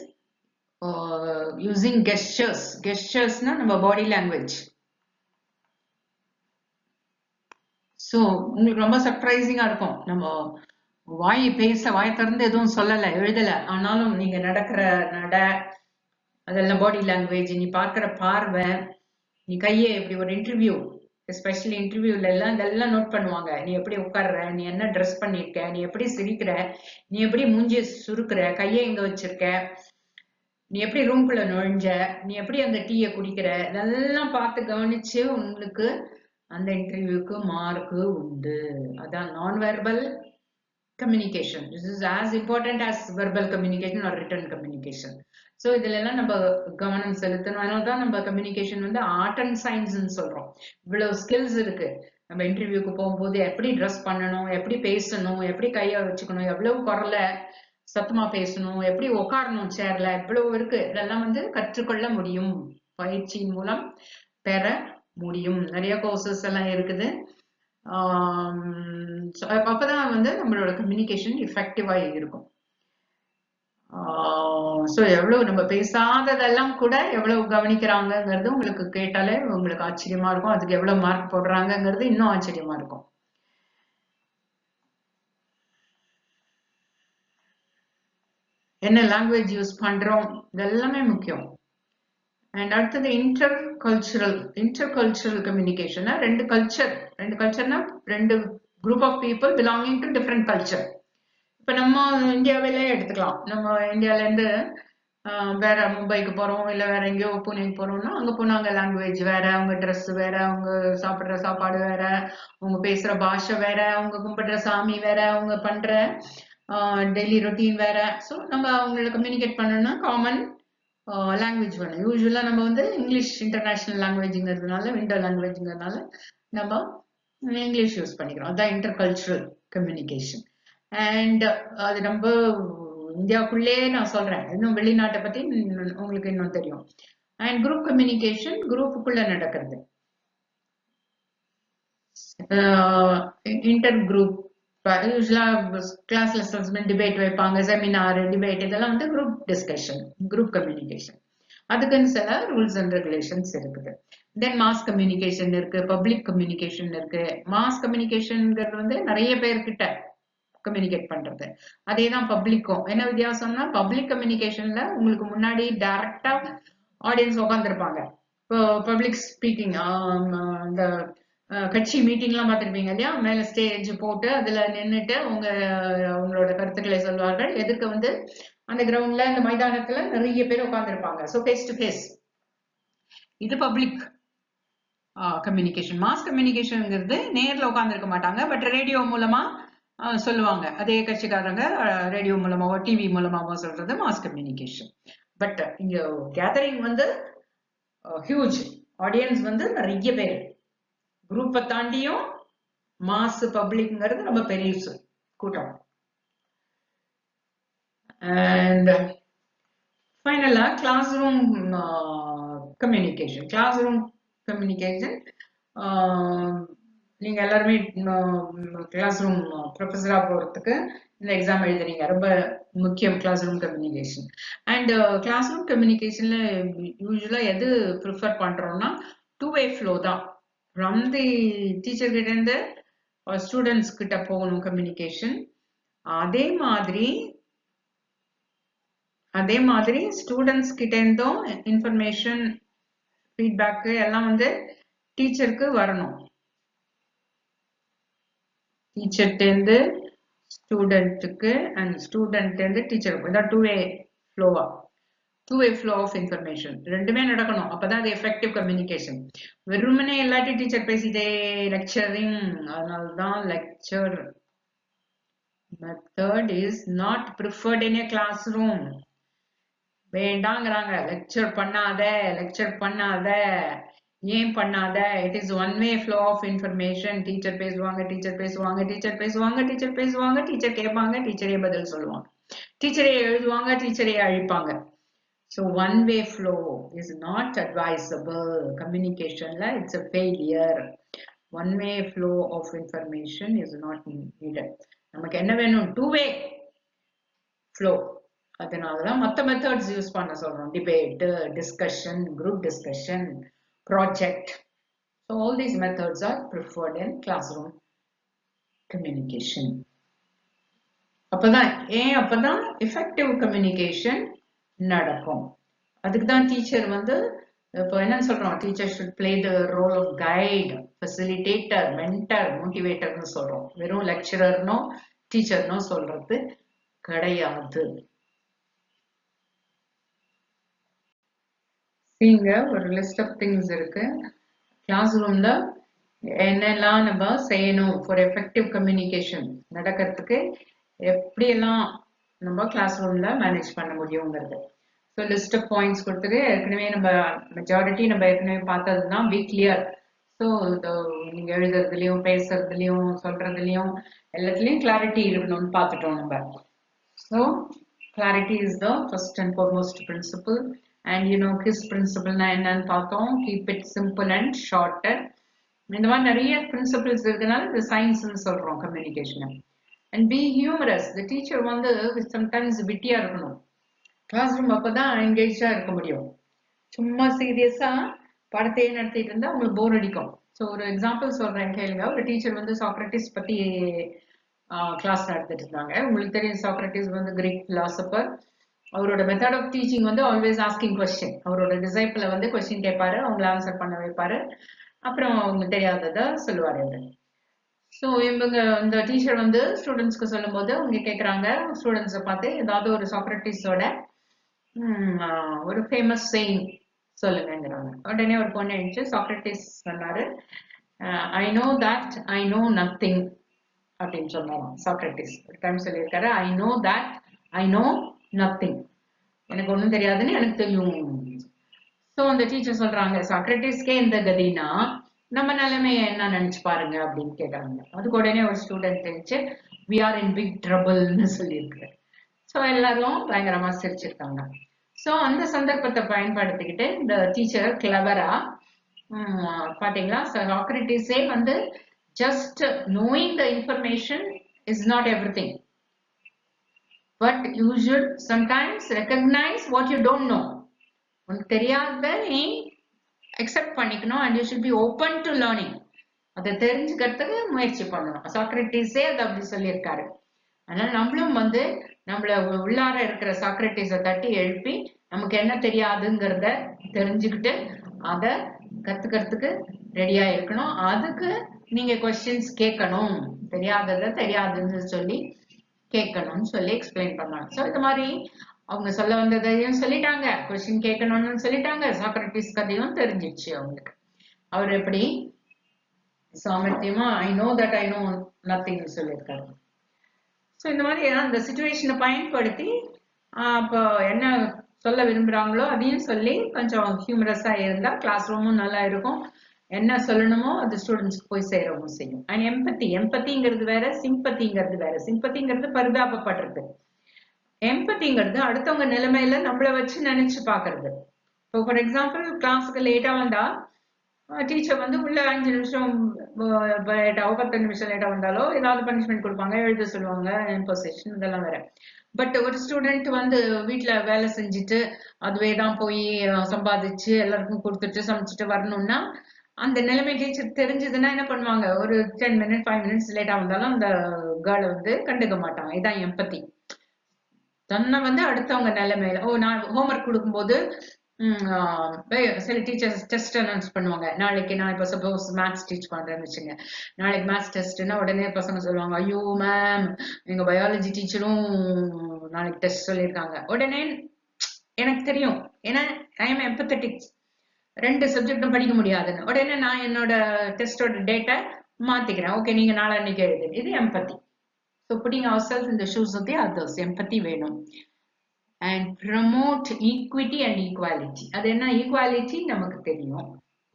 using gestures na நம்ம body language. So உங்களுக்கு ரொம்ப சர்ப்ரைசிங்கா இருக்கும், நம்ம வாய் திறந்து எதுவும் சொல்லல, எழுதல, ஆனாலும் நீங்க நடக்கிற நட, அதெல்லாம் பாடி லாங்குவேஜ், நீ பார்க்கிற பார்வை, நீ கையை எப்படி, ஒரு இன்டர்வியூ எஸ்பெஷலி இன்டர்வியூல எல்லாம் இதெல்லாம் நோட் பண்ணுவாங்க. நீ எப்படி உட்கார்ற, நீ என்ன ட்ரெஸ் பண்ணிருக்க, நீ எப்படி சிரிக்கிற, நீ எப்படி மூஞ்சிய சுருக்குற, கையை எங்க வச்சிருக்க, நீ எப்படி ரூம்குள்ள நுழைஞ்ச, நீ எப்படி அந்த டீயை குடிக்கிற, இதெல்லாம் பார்த்து கவனிச்சு உங்களுக்கு அந்த இன்டர்வியூக்கு மார்க்கு உண்டு. அதான் நான் verbal communication. This is as important as verbal communication or written communication. So இதுல எல்லாம் நம்ம கவனம் செலுத்தணும். அதனாலதான் நம்ம கம்யூனிகேஷன் வந்து ஆர்ட் அண்ட் சயின்ஸ்ன்னு சொல்றோம். இவ்வளவு ஸ்கில்ஸ் இருக்கு. நம்ம இன்டர்வியூக்கு போகும்போது எப்படி ட்ரெஸ் பண்ணணும், எப்படி பேசணும், எப்படி கையை வச்சுக்கணும், எவ்வளவு குரல சத்தமா பேசணும், எப்படி உட்காரணும் சேர்ல, இவ்வளவு இருக்கு. இதெல்லாம் வந்து கற்றுக்கொள்ள முடியும், பயிற்சியின் மூலம் பெற முடியும். நிறைய கோர்சஸ் எல்லாம் இருக்குது. அப்பதான் வந்து நம்மளோட கம்யூனிகேஷன் எஃபெக்டிவா இருக்கும். ஸோ எவ்வளவு நம்ம பேசாததெல்லாம் கூட எவ்வளவு கவனிக்கிறாங்கிறது உங்களுக்கு கேட்டாலே உங்களுக்கு ஆச்சரியமா இருக்கும். அதுக்கு எவ்வளவு மார்க் போடுறாங்கிறது இன்னும் ஆச்சரியமா இருக்கும். என்ன லாங்குவேஜ் யூஸ் பண்றோம், இதெல்லாமே முக்கியம். அண்ட் அடுத்தது இன்டர் கல்ச்சுரல் கம்யூனிகேஷன். ரெண்டு கல்ச்சர்னா ரெண்டு group of people belonging to different culture. இப்ப நம்ம இந்தியாவிலே எடுத்துக்கலாம். நம்ம இந்தியால இருந்து வேற மும்பைக்கு போறோம், இல்ல வேற எங்கேயோ புனேக்கு போறோம்னா அங்க போனா அங்க லாங்குவேஜ் வேற, அவங்க ட்ரெஸ் வேற, அவங்க சாப்பிடுற சாப்பாடு வேற, அவங்க பேசுற பாஷை வேற, அவங்க கும்பிடுற சாமி வேற, அவங்க பண்ற டெய்லி ரொட்டீன் வேற. ஸோ நம்ம அவங்கள கம்யூனிகேட் பண்ணணும்னா காமன் லாங்குவேஜ் வேணும். யூஸ்வலா நம்ம வந்து இங்கிலீஷ் இன்டர்நேஷனல் லாங்குவேஜ்ங்கிறதுனால, விண்டோ லாங்குவேஜ்ங்கிறதுனால நம்ம இங்கிலீஷ் யூஸ் பண்ணிக்கிறோம். அதான் இன்டர் கல்ச்சுரல் கம்யூனிகேஷன். அண்ட் அது நம்ம இந்தியாவுக்குள்ளே நான் சொல்றேன், இன்னும் வெளிநாட்டை பத்தி உங்களுக்கு இன்னும் தெரியும். அண்ட் குரூப் கம்யூனிகேஷன் குரூப்புக்குள்ள நடக்கிறது. இன்டர் குரூப் யூஸ்வலா கிளாஸ்ல டிபேட் வைப்பாங்க, செமினார் டிபேட், இதெல்லாம் வந்து குரூப் டிஸ்கஷன், குரூப் கம்யூனிகேஷன். அதுக்குன்னு சில ரூல்ஸ் அண்ட் ரெகுலேஷன்ஸ் இருக்குது. தென் மாஸ் கம்யூனிகேஷன் இருக்கு, பப்ளிக் கம்யூனிகேஷன் இருக்கு. மாஸ் கம்யூனிகேஷன்ங்கிறது வந்து நிறைய பேர்கிட்ட கம்யூனிகேட் பண்றது, அதே தான் பப்ளிக்கும். என்ன வித்தியாசம்னா, பப்ளிக் கம்யூனிகேஷன்ல உங்களுக்கு முன்னாடி டைரக்டா ஆடியன்ஸ் உட்காந்துருப்பாங்க. இப்போ பப்ளிக் ஸ்பீக்கிங், இந்த கட்சி மீட்டிங்லாம் பார்த்துருப்பீங்க இல்லையா, மேல ஸ்டேஜ் போட்டு அதுல நின்றுட்டு உங்களோட கருத்துக்களை சொல்வார்கள். எதுக்கு வந்து அந்த கிரவுண்ட்ல, அந்த மைதானத்துல நிறைய பேர் உட்காந்துருப்பாங்க. So face to face. இது பப்ளிக் கம்யூனிகேஷன். மாஸ் கம்யூனிகேஷன்ங்கிறது நேர்ல உட்காந்துருக்க மாட்டாங்க, பட் ரேடியோ மூலமா சொல்லுவாங்க. அதே கட்சிக்காரங்க ரேடியோ மூலமாவோ டிவி மூலமாவோ சொல்றது மாஸ் கம்யூனிகேஷன். பட் இங்க கேதரிங் வந்து ஹியூஜ் ஆடியன்ஸ் வந்து நிறைய பேர், குரூப்பை தாண்டியும் மாஸ் பப்ளிக்ங்கிறது ரொம்ப பெரிய கூட்டம். அண்ட் ஃபைனலா class room communication. Class room communication நீங்க எல்லாருமே கிளாஸ் ரூம் ப்ரொஃபஸரா போறதுக்கு இந்த எக்ஸாம் எழுதுறீங்க. ரொம்ப முக்கியம் class room communication. And classroom கம்யூனிகேஷன்ல யூஸ்வலா எது ப்ரிஃபர் பண்றோம்னா டூ வே ஃப்ளோ தான். ஃப்ரம் தி டீச்சர் கிட்ட இருந்து ஸ்டூடெண்ட்ஸ் கிட்ட போகணும் கம்யூனிகேஷன். அதே மாதிரி ஸ்டூடெண்ட்ஸ் கிட்ட இருந்தும் இன்ஃபர்மேஷன் ஃபீட்பேக் எல்லாம் வந்து டீச்சருக்கு வரணும். டீச்சர்ட்டேருந்து ஸ்டூடெண்ட்டுக்கு அண்ட் ஸ்டூடெண்ட்லேருந்து டீச்சருக்கு, இதான் டூ வே ஃப்ளோவா, two way flow of information ரெண்டுமே நடக்கணும். அப்பதான் அது எஃபெக்டிவ் கம்யூனிகேஷன். வெறுமனே எல்லாத்தையும் டீச்சர் பேசிட்டே லெக்சரிங், அதனால்தான் lecture method is not preferred in a classroom. வேண்டாங்கிறாங்க, லெக்சர் பண்ணாத ஏன் பண்ணாத. It is one way flow of information. Teacher பேசுவாங்க, டீச்சர் கேட்பாங்க, டீச்சரே பதில் சொல்லுவாங்க, டீச்சரே எழுதுவாங்க, டீச்சரே அழிப்பாங்க. So one way flow is not advisable. Communication it's a failure. One way flow of information is not needed. நமக்கு என்ன வேணும்? Two way flow. அதனாலதான் மற்ற மெத்தட்ஸ் யூஸ் பண்ண சொல்றோம். Debate, discussion, group discussion, project. So all these methods are preferred in classroom communication. அப்பதான் effective communication நடக்கும். அதுக்கு தான் டீச்சர் வந்து இப்போ என்ன சொல்றோம்? Teacher should play the role of guide, facilitator, mentor, motivatorனு சொல்றோம். வெறும் லெக்சரர்னோ டீச்சர்னோ சொல்றது கிடையாது. இங்க ஒரு லிஸ்ட் ஆஃப் திங்ஸ் இருக்கு. கிளாஸ் ரூம்ல என்னெல்லாம் நம்ம செய்யணும் ஃபார் எஃபெக்டிவ் கம்யூனிகேஷன் நடக்கிறதுக்கு, எப்படியெல்லாம் நம்ம கிளாஸ் ரூம்ல மேனேஜ் பண்ண முடியுங்கிறது. ஸோ லிஸ்ட் ஆஃப் பாயிண்ட்ஸ் கொடுத்துட்டு ஏற்கனவே நம்ம மெஜாரிட்டி நம்ம ஏற்கனவே பார்த்ததுன்னா பி கிளியர். ஸோ நீங்க எழுதுறதுலையும் பேசுறதுலையும் சொல்றதுலையும் எல்லாத்துலேயும் கிளாரிட்டி இருக்கணும்னு பார்த்துட்டோம் நம்ம. So clarity is the first and foremost principle. And KISS பிரின்சிபிள்னா என்னன்னு பார்த்தோம். Keep it simple and shorter. இந்த மாதிரி நிறைய பிரின்சிபிள்ஸ் இருக்கிறதுனால இந்த சயின்ஸ்னு சொல்றோம் கம்யூனிகேஷனை. And be humorous. The teacher வந்து சம்டைம்ஸ் விட்டியா இருக்கணும். கிளாஸ் ரூம் அப்பதான் என்கேஜா இருக்க முடியும். சும்மா சீரியஸா படத்தையே நடத்திட்டு இருந்தா உங்களுக்கு போர் அடிக்கும். ஸோ ஒரு எக்ஸாம்பிள் சொல்றேன் கேளுங்க. ஒரு டீச்சர் வந்து சாக்ரட்டிஸ் பத்தி கிளாஸ் நடத்திட்டு இருந்தாங்க. உங்களுக்கு தெரியும், சாக்ரட்டிஸ் வந்து கிரீக் பிலாசபர். அவரோட மெத்தட் ஆஃப் டீச்சிங் வந்து ஆல்வேஸ் ஆஸ்கிங் கொஸ்டின். அவரோட டிசைப்பிள வந்து கொஸ்டின் கேட்பாரு, அவங்கள ஆன்சர் பண்ண வைப்பாரு, அப்புறம் அவங்க தெரியாததை சொல்லுவாரு அவரு. ஸோ இவங்க இந்த டீச்சர் வந்து ஸ்டூடெண்ட்ஸ்க்கு சொல்லும் போது அவங்க கேட்குறாங்க, ஸ்டூடெண்ட்ஸை பார்த்து ஏதாவது ஒரு சாக்ரட்டிஸோட ஒரு ஃபேமஸ் செயிங் சொல்லுங்கிறாங்க. உடனே ஒரு பொண்ணு எழுந்துச்சு சாக்ரட்டிஸ் சொன்னாரு, ஐ know that I no nothing அப்படின்னு சொன்னாராம். சாக்ரட்டிஸ் ஒரு டைம் சொல்லியிருக்காரு, ஐ know that I no nothing, எனக்கு ஒன்றும் தெரியாதுன்னு எனக்கு தெரியும். ஸோ அந்த டீச்சர் சொல்றாங்க, சாக்ரட்டிஸ்கே இந்த கதினா நம்ம நிலைமைய என்ன நினைச்சு பாருங்க அப்படின்னு கேட்கறாங்க. அதுக்கு உடனே ஒரு ஸ்டூடெண்ட் இருந்துச்சு, வி ஆர் இன் பிக் ட்ரபிள்னு சொல்லியிருக்கு. ஸோ எல்லாரும் பயங்கரமா சிரிச்சிருக்காங்க. ஸோ அந்த சந்தர்ப்பத்தை பயன்படுத்திக்கிட்டு இந்த டீச்சர் கிளவரா பாத்தீங்களா, சாக்ரட்டிஸே வந்து just knowing the information is not everything, but you should sometimes recognize what you don't know. உனக்கு தெரியாத நீ அக்செப்ட் பண்ணிக்கணும், and you should be open to learning. அதை தெரிஞ்சுக்கிறதுக்கு முயற்சி பண்ணணும். சாக்ரட்டிஸே அதை அப்படி சொல்லியிருக்காரு. அதனால நம்மளும் வந்து நம்மள உள்ளார இருக்கிற சாக்ரட்டிஸை தட்டி எழுப்பி நமக்கு என்ன தெரியாதுங்கிறத தெரிஞ்சுக்கிட்டு அதை கத்துக்கிறதுக்கு ரெடியா இருக்கணும். அதுக்கு நீங்க கொஸ்டின்ஸ் கேட்கணும், தெரியாததை தெரியாதுன்னு சொல்லி கேட்கணும்னு சொல்லி எக்ஸ்பிளைன் பண்ணாங்க. ஸோ இது மாதிரி அவங்க சொல்ல வந்ததையும் சொல்லிட்டாங்க, கொஸ்டின் கேட்கணும்னு சொல்லிட்டாங்க, சாக்ரட்டிஸ் கதையும் தெரிஞ்சிச்சு அவங்களுக்கு. அவர் எப்படி சாமர்த்தியமா I know that I know நத்திங்னு சொல்லியிருக்காரு. ஸோ இந்த மாதிரி அந்த சுச்சுவேஷனை பயன்படுத்தி அப்போ என்ன சொல்ல விரும்புறாங்களோ அதையும் சொல்லி கொஞ்சம் ஹியூமரஸா இருந்தா கிளாஸ் ரூமும் நல்லா இருக்கும். என்ன சொல்லணுமோ அது ஸ்டூடெண்ட்ஸ்க்கு போய் சேரவும் செய்யும். அண்ட் எம்பத்திங்கிறது வேற, சிம்பத்திங்கிறது வேற. சிம்பத்திங்கிறது பரிதாபப்படுறது, எம்பத்திங்கிறது அடுத்தவங்க நிலைமையில நம்மள வச்சு நினைச்சு பாக்குறது. இப்போ ஃபார் எக்ஸாம்பிள் கிளாஸுக்கு லேட்டா வந்தா டீச்சர் வந்து உள்ள 5 நிமிஷம் லேட்டாவோ 10 நிமிஷம் லேட்டா வந்தாலோ ஏதாவது பனிஷ்மெண்ட் கொடுப்பாங்க, எழுத சொல்லுவாங்க, இம்போசிஷன் இதெல்லாம் வேற. பட் ஒரு ஸ்டூடெண்ட் வந்து வீட்டுல வேலை செஞ்சுட்டு அதுவே தான் போய் சம்பாதிச்சு எல்லாருக்கும் கொடுத்துட்டு சமைச்சிட்டு வரணும்னா அந்த நிலைமை டீச்சர் தெரிஞ்சதுன்னா என்ன பண்ணுவாங்க, ஒரு 10 மினிட்ஸ் 5 மினிட்ஸ் லேட்டா வந்தாலும் அந்த கேர்ளை வந்து கண்டுக்க மாட்டாங்க. இதான் எம்பத்தி. தன்னை வந்து அடுத்தவங்க நிலைமையில நான் ஹோம்ஒர்க் கொடுக்கும்போது சில டீச்சர்ஸ் டெஸ்ட் அனௌன்ஸ் பண்ணுவாங்க. நாளைக்கு நான் இப்போ சப்போஸ் மேத்ஸ் டீச் பண்றேன்னு வச்சுங்க, நாளைக்கு மேத்ஸ் டெஸ்ட்னா உடனே பசங்க சொல்லுவாங்க, ஐயோ மேம் எங்க பயாலஜி டீச்சரும் நாளைக்கு டெஸ்ட் சொல்லியிருக்காங்க. உடனே எனக்கு தெரியும், ஏன்னா ஐ எம் எம்பத்தட்டிக், 2 சப்ஜெக்டும் படிக்க முடியாதுன்னு. உடனே நான் என்னோட டெஸ்டோட டேட்டை மாத்திக்கிறேன். ஓகே நீங்க நாளைக்கு எழுது. இது empathy. So putting ourselves in the shoes of the others. Empathy வேணும். And promote equity and equality. அது என்ன ஈக்குவாலிட்டி நமக்கு தெரியும்.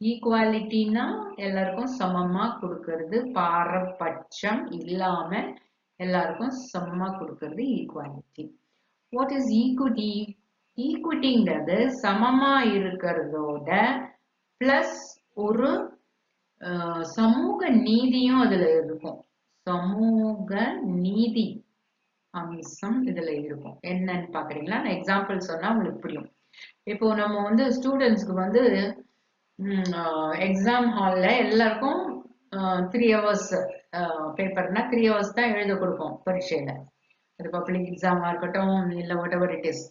ஈக்குவாலிட்டினா எல்லாருக்கும் சமமா கொடுக்கறது, பாரபட்சம் இல்லாம எல்லாருக்கும் சமமா கொடுக்கறது ஈக்குவாலிட்டி. What is equity? ஈக்விட்டிங்கிறது சமமா இருக்கிறதோட பிளஸ் ஒரு சமூக நீதியும் அதுல இருக்கும். சமூக நீதி அம்சம் இதுல இருக்கும். என்னன்னு பாக்குறீங்களா? நான் எக்ஸாம்பிள் சொன்னா உங்களுக்கு புரியும். இப்போ நம்ம வந்து ஸ்டூடெண்ட்ஸ்க்கு வந்து எக்ஸாம் ஹால்ல எல்லாருக்கும் 3 hours பேப்பர்னா 3 hours தான் எழுத கொடுப்போம் பரீட்சையில. அது பப்ளிக் எக்ஸாமா இருக்கட்டும் இல்ல வாட் எவர் இட் இஸ்.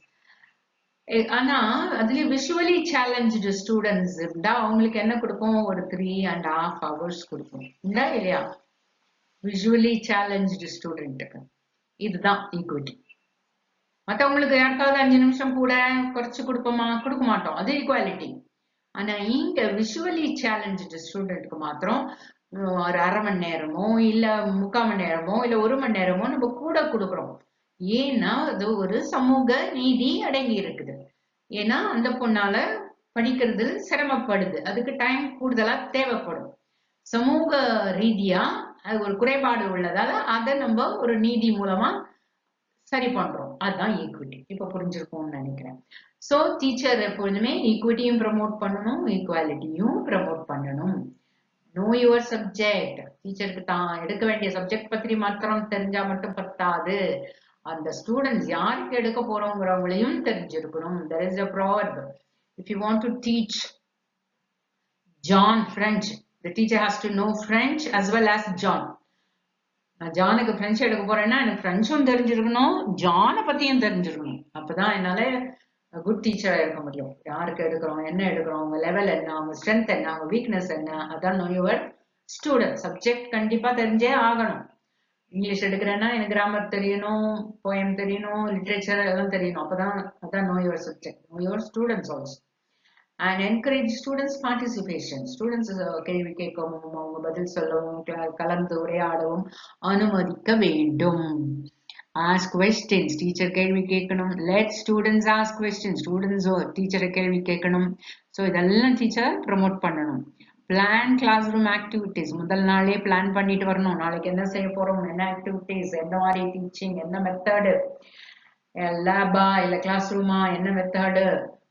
ஆனா அதுல விஷுவலி சேலஞ்சு ஸ்டூடெண்ட்ஸ் இருந்தா அவங்களுக்கு என்ன கொடுப்போம், ஒரு 3.5 hours கொடுப்போம். இல்லையா? விஷுவலி சேலஞ்சு ஸ்டூடெண்ட்டுக்கு இதுதான் ஈக்விட்டி. மற்றவங்களுக்கு யாருக்காவது 5 நிமிஷம் கூட குறைச்சு கொடுப்போமா? கொடுக்க மாட்டோம். அது ஈக்குவாலிட்டி. ஆனா இங்க விஷுவலி சேலஞ்சு ஸ்டூடெண்ட்க்கு மாத்திரம் ஒரு 1/2 மணி நேரமோ இல்ல 3/4 மணி நேரமோ இல்ல 1 மணி நேரமோ நம்ம கூட கொடுக்குறோம். ஏன்னா அது ஒரு சமூக நீதி அடங்கி இருக்குது. ஏன்னா அந்த பொண்ணால படிக்கிறது சிரமப்படுது, அதுக்கு டைம் கூடுதலா தேவைப்படும். சமூக ரீதியா அது ஒரு குறைபாடு உள்ளதால அதை நம்ம ஒரு நீதி மூலமா சரி பண்றோம். அதுதான் ஈக்விட்டி. இப்ப புரிஞ்சிருக்கும்னு நினைக்கிறேன். சோ டீச்சர் எப்பொழுதுமே ஈக்விட்டியும் ப்ரமோட் பண்ணணும், ஈக்குவாலிட்டியும் ப்ரமோட் பண்ணணும். No your subject. டீச்சருக்கு தான் எடுக்க வேண்டிய சப்ஜெக்ட் பத்தி மாத்திரம் தெரிஞ்சா மட்டும் பத்தாது, அந்த ஸ்டூடெண்ட்ஸ் யாருக்கு எடுக்க போறோங்கிறவங்களையும் தெரிஞ்சிருக்கணும். There is a proverb. If you want to teach John French, the teacher has to know French as well as John. நான் ஜானுக்கு பிரெஞ்சு எடுக்க போறேன்னா எனக்கு பிரெஞ்சும் தெரிஞ்சிருக்கணும், ஜானை பத்தியும் தெரிஞ்சிருக்கணும். அப்பதான் என்னால குட் டீச்சரா இருக்க முடியும். யாருக்கு எடுக்கிறோம், என்ன எடுக்கிறோம், அவங்க லெவல் என்ன, அவங்க ஸ்ட்ரென்த் என்ன, அவங்க வீக்னஸ் என்ன, அதான் நோ யுவர் ஸ்டூடெண்ட். சப்ஜெக்ட் கண்டிப்பா தெரிஞ்சே ஆகணும். இங்கிலீஷ் எடுக்கிறேன்னா எனக்கு கிராமர் தெரியணும், போயம் தெரியணும், லிட்ரேச்சர் எல்லாம் தெரியணும். அதான் no your subject. No your students also. And encourage students participation. Students கேள்வி கேட்கவும் அவங்க பதில் சொல்லவும் கலந்து உரையாடவும் அனுமதிக்க வேண்டும். Ask questions. டீச்சர் கேள்வி கேட்கணும். Let students ask questions. Students டீச்சரை கேள்வி கேட்கணும். ஸோ இதெல்லாம் டீச்சர் ப்ரமோட் பண்ணணும். Plan class room activities. முதல் நாளே பிளான் பண்ணிட்டு வரணும். நாளைக்கு என்ன செய்ய போறோம், என்ன ஆக்டிவிட்டிஸ், எந்த மாதிரி டீச்சிங், என்ன மெத்தடு, லேபா இல்ல கிளாஸ் ரூமா, என்ன மெத்தடு,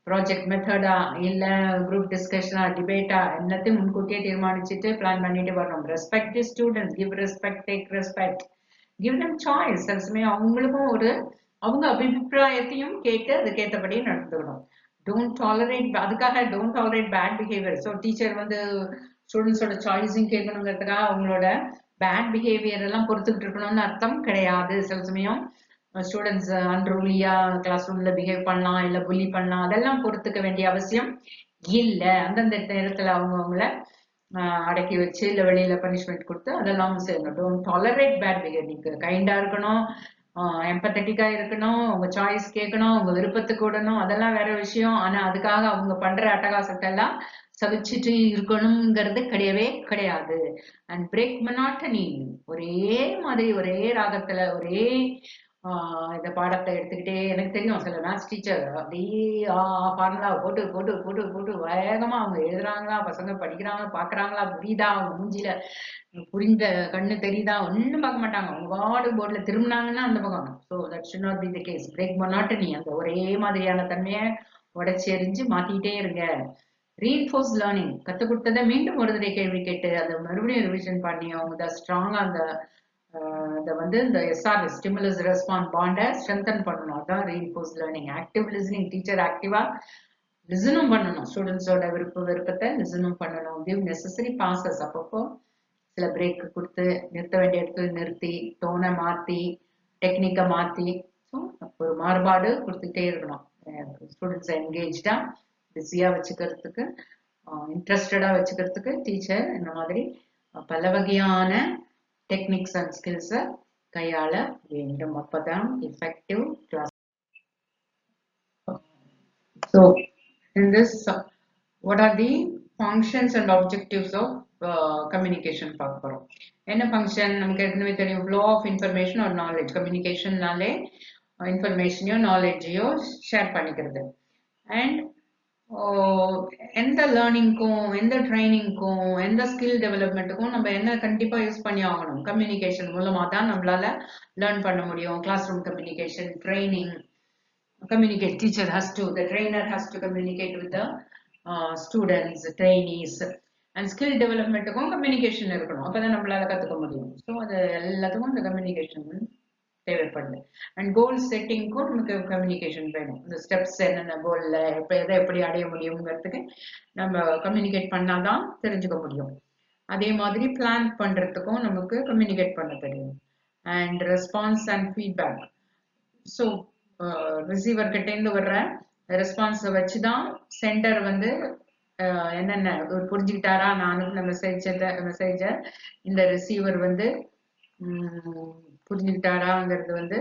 ப்ராஜெக்ட் மெத்தடா இல்ல குரூப் டிஸ்கஷனா டிபேட்டா, எல்லாத்தையும் முன்கூட்டியே தீர்மானிச்சுட்டு பிளான் பண்ணிட்டு வரணும். Respect the students. Give respect, take respect, give them choice. சில சமயம் அவங்களுக்கும் ஒரு அவங்க அபிப்பிராயத்தையும் கேட்டு அதுக்கேற்றபடி நடந்துக்கணும். டோன்ட் டாலரேட், அதுக்காக don't tolerate bad behaviour. So teacher வந்து ஸ்டூடெண்ட்ஸோட சாய்ஸையும் கேட்கணுங்கிறதுக்காக அவங்களோட பேட் பிஹேவியர் எல்லாம் பொறுத்துக்கிட்டு இருக்கணும்னு அர்த்தம் கிடையாது. சில சமயம் ஸ்டூடெண்ட்ஸ் அன்ரூலியா கிளாஸ் ரூம்ல பிஹேவ் பண்ணலாம், இல்ல புல்லி பண்ணலாம், அதெல்லாம் பொறுத்துக்க வேண்டிய அவசியம் இல்ல. அந்தந்த நேரத்துல அவங்கவுங்கள அடக்கி வச்சு இல்ல வெளியில பனிஷ்மெண்ட் கொடுத்து அதெல்லாம் செய்யணும். Don't tolerate bad behaviour. நீங்க கைண்டா இருக்கணும், எம்பத்தட்டிக்கா இருக்கணும், உங்க சாய்ஸ் கேட்கணும், உங்க விருப்பத்துக்கு விடணும், அதெல்லாம் வேற விஷயம். ஆனா அதுக்காக அவங்க பண்ற அட்டகாசத்தை எல்லாம் சவிச்சிட்டு இருக்கணுங்கிறது கிடையவே கிடையாது. அண்ட் பிரேக் மொனாட்டனி, ஒரே மாதிரி ஒரே ராகத்துல ஒரே இந்த பாடத்தை எடுத்துக்கிட்டே, எனக்கு தெரியும் சில மேத்ஸ் டீச்சர் அப்படியே ஃபார்முலா போட்டு போட்டு போட்டு போட்டு வேகமா அவங்க எழுதுறாங்களா, பசங்க படிக்கிறாங்களா, பாக்குறாங்களா, புரியுதா, அவங்க மூஞ்சில புரிந்த கண்ணு தெரியுதா, ஒன்னும் பார்க்க மாட்டாங்க. அவங்க பாடு போர்டுல திரும்பினாங்கன்னா அந்த பக்கம். So that should not be the case. Break monotony, அந்த ஒரே மாதிரியான தன்மையை உடைச்சி எறிஞ்சு மாத்திக்கிட்டே இருங்க. ரீஇன்ஃபோர்ஸ் லேர்னிங், கற்றுக் கொடுத்ததை மீண்டும் ஒரு தடவை கேள்வி கேட்டு அதை மறுபடியும் ரிவிஷன் பண்ணி அவங்க ஸ்ட்ராங்கா அந்த அதை வந்து இந்த எஸ்ஆர் ஸ்டிமுலஸ் ரெஸ்பான்ஸ் பாண்டை ஸ்ட்ரென்தன் பண்ணணும். அதான் reinforce learning. Active listening, teacher ஆக்டிவா லிசனும் பண்ணணும், ஸ்டூடெண்ட்ஸோட விருப்பத்தை லிசனும் பண்ணணும். கிவ் நெசசரி பாசஸ், அப்பப்போ சில பிரேக் கொடுத்து நிறுத்த வேண்டிய இடத்துல நிறுத்தி டோனை மாத்தி டெக்னிக்கை மாத்தி ஒரு மாறுபாடு கொடுத்துட்டே இருக்கணும். ஸ்டூடெண்ட்ஸை என்கேஜா பிஸியா வச்சுக்கிறதுக்கு, இன்ட்ரெஸ்டடா வச்சுக்கிறதுக்கு டீச்சர் இந்த மாதிரி பல வகையான டெக்னிக்ஸ் அண்ட் ஸ்கில்ஸை கையாள வேண்டும். அப்பதான் effective class. So in this, what are the functions and objectives of communication பார்க்க போறோம். என்ன ஃபங்க்ஷன் நமக்கு ஏற்கனவே தெரியும், flow of information or knowledge. கம்யூனிகேஷன்னாலே இன்ஃபர்மேஷனையோ நாலேஜையோ ஷேர் பண்ணிக்கிறது. அண்ட் எந்த லேர்னிங்க்கும், எந்த ட்ரைனிங்க்கும், எந்த ஸ்கில் டெவலப்மெண்ட்டுக்கும் நம்ம என்ன கண்டிப்பா யூஸ் பண்ணி ஆகணும், கம்யூனிகேஷன் மூலமா தான் நம்மளால லேர்ன் பண்ண முடியும். Class room communication, training, communicate, teacher has to, the trainer has to communicate with the students, trainees. And skill development-க்கும் communication இருக்கணும், அப்பதான் நம்மளால கத்துக்க முடியும். ஸோ அது எல்லாத்துக்கும் இந்த கம்யூனிகேஷன் தேவைப்படுது. அண்ட் கோல் செட்டிங்க்கும் நமக்கு கம்யூனிகேஷன் வேணும். இந்த ஸ்டெப்ஸ் என்னென்ன கோல்ல இப்போ எதை எப்படி அடைய முடியுங்கிறதுக்கு நம்ம கம்யூனிகேட் பண்ணாதான் தெரிஞ்சுக்க முடியும். அதே மாதிரி பிளான் பண்றதுக்கும் நமக்கு கம்யூனிகேட் பண்ண தெரியும். And response and feedback. So receiver கிட்டேருந்து வர்ற ரெஸ்பான்ஸை வச்சுதான் சென்டர் வந்து என்னென்ன புரிஞ்சுக்கிட்டாரா, நான் அனுப்பின மெசேஜை இந்த ரிசீவர் வந்து புரிஞ்சுக்கிட்டாராங்கிறது வந்து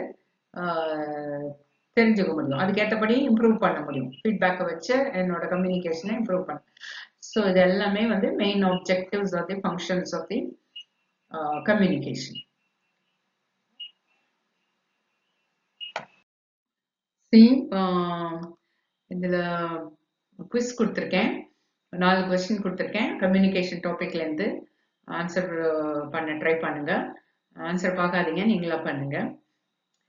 தெரிஞ்சுக்க முடியும். அதுக்கேற்றபடி இம்ப்ரூவ் பண்ண முடியும். ஃபீட்பேக்கை வச்சு என்னோட கம்யூனிகேஷனை இம்ப்ரூவ் பண்ண. ஸோ இது எல்லாமே வந்து main objectives of the functions of the communication. இதுல குவிஸ் கொடுத்துருக்கேன், 4 கொஸ்டின் கொடுத்துருக்கேன். கம்யூனிகேஷன் டாபிக்ல இருந்து ஆன்சர் பண்ண ட்ரை பண்ணுங்க. ஆன்சர் பார்க்காதீங்க, நீங்களா பண்ணுங்க.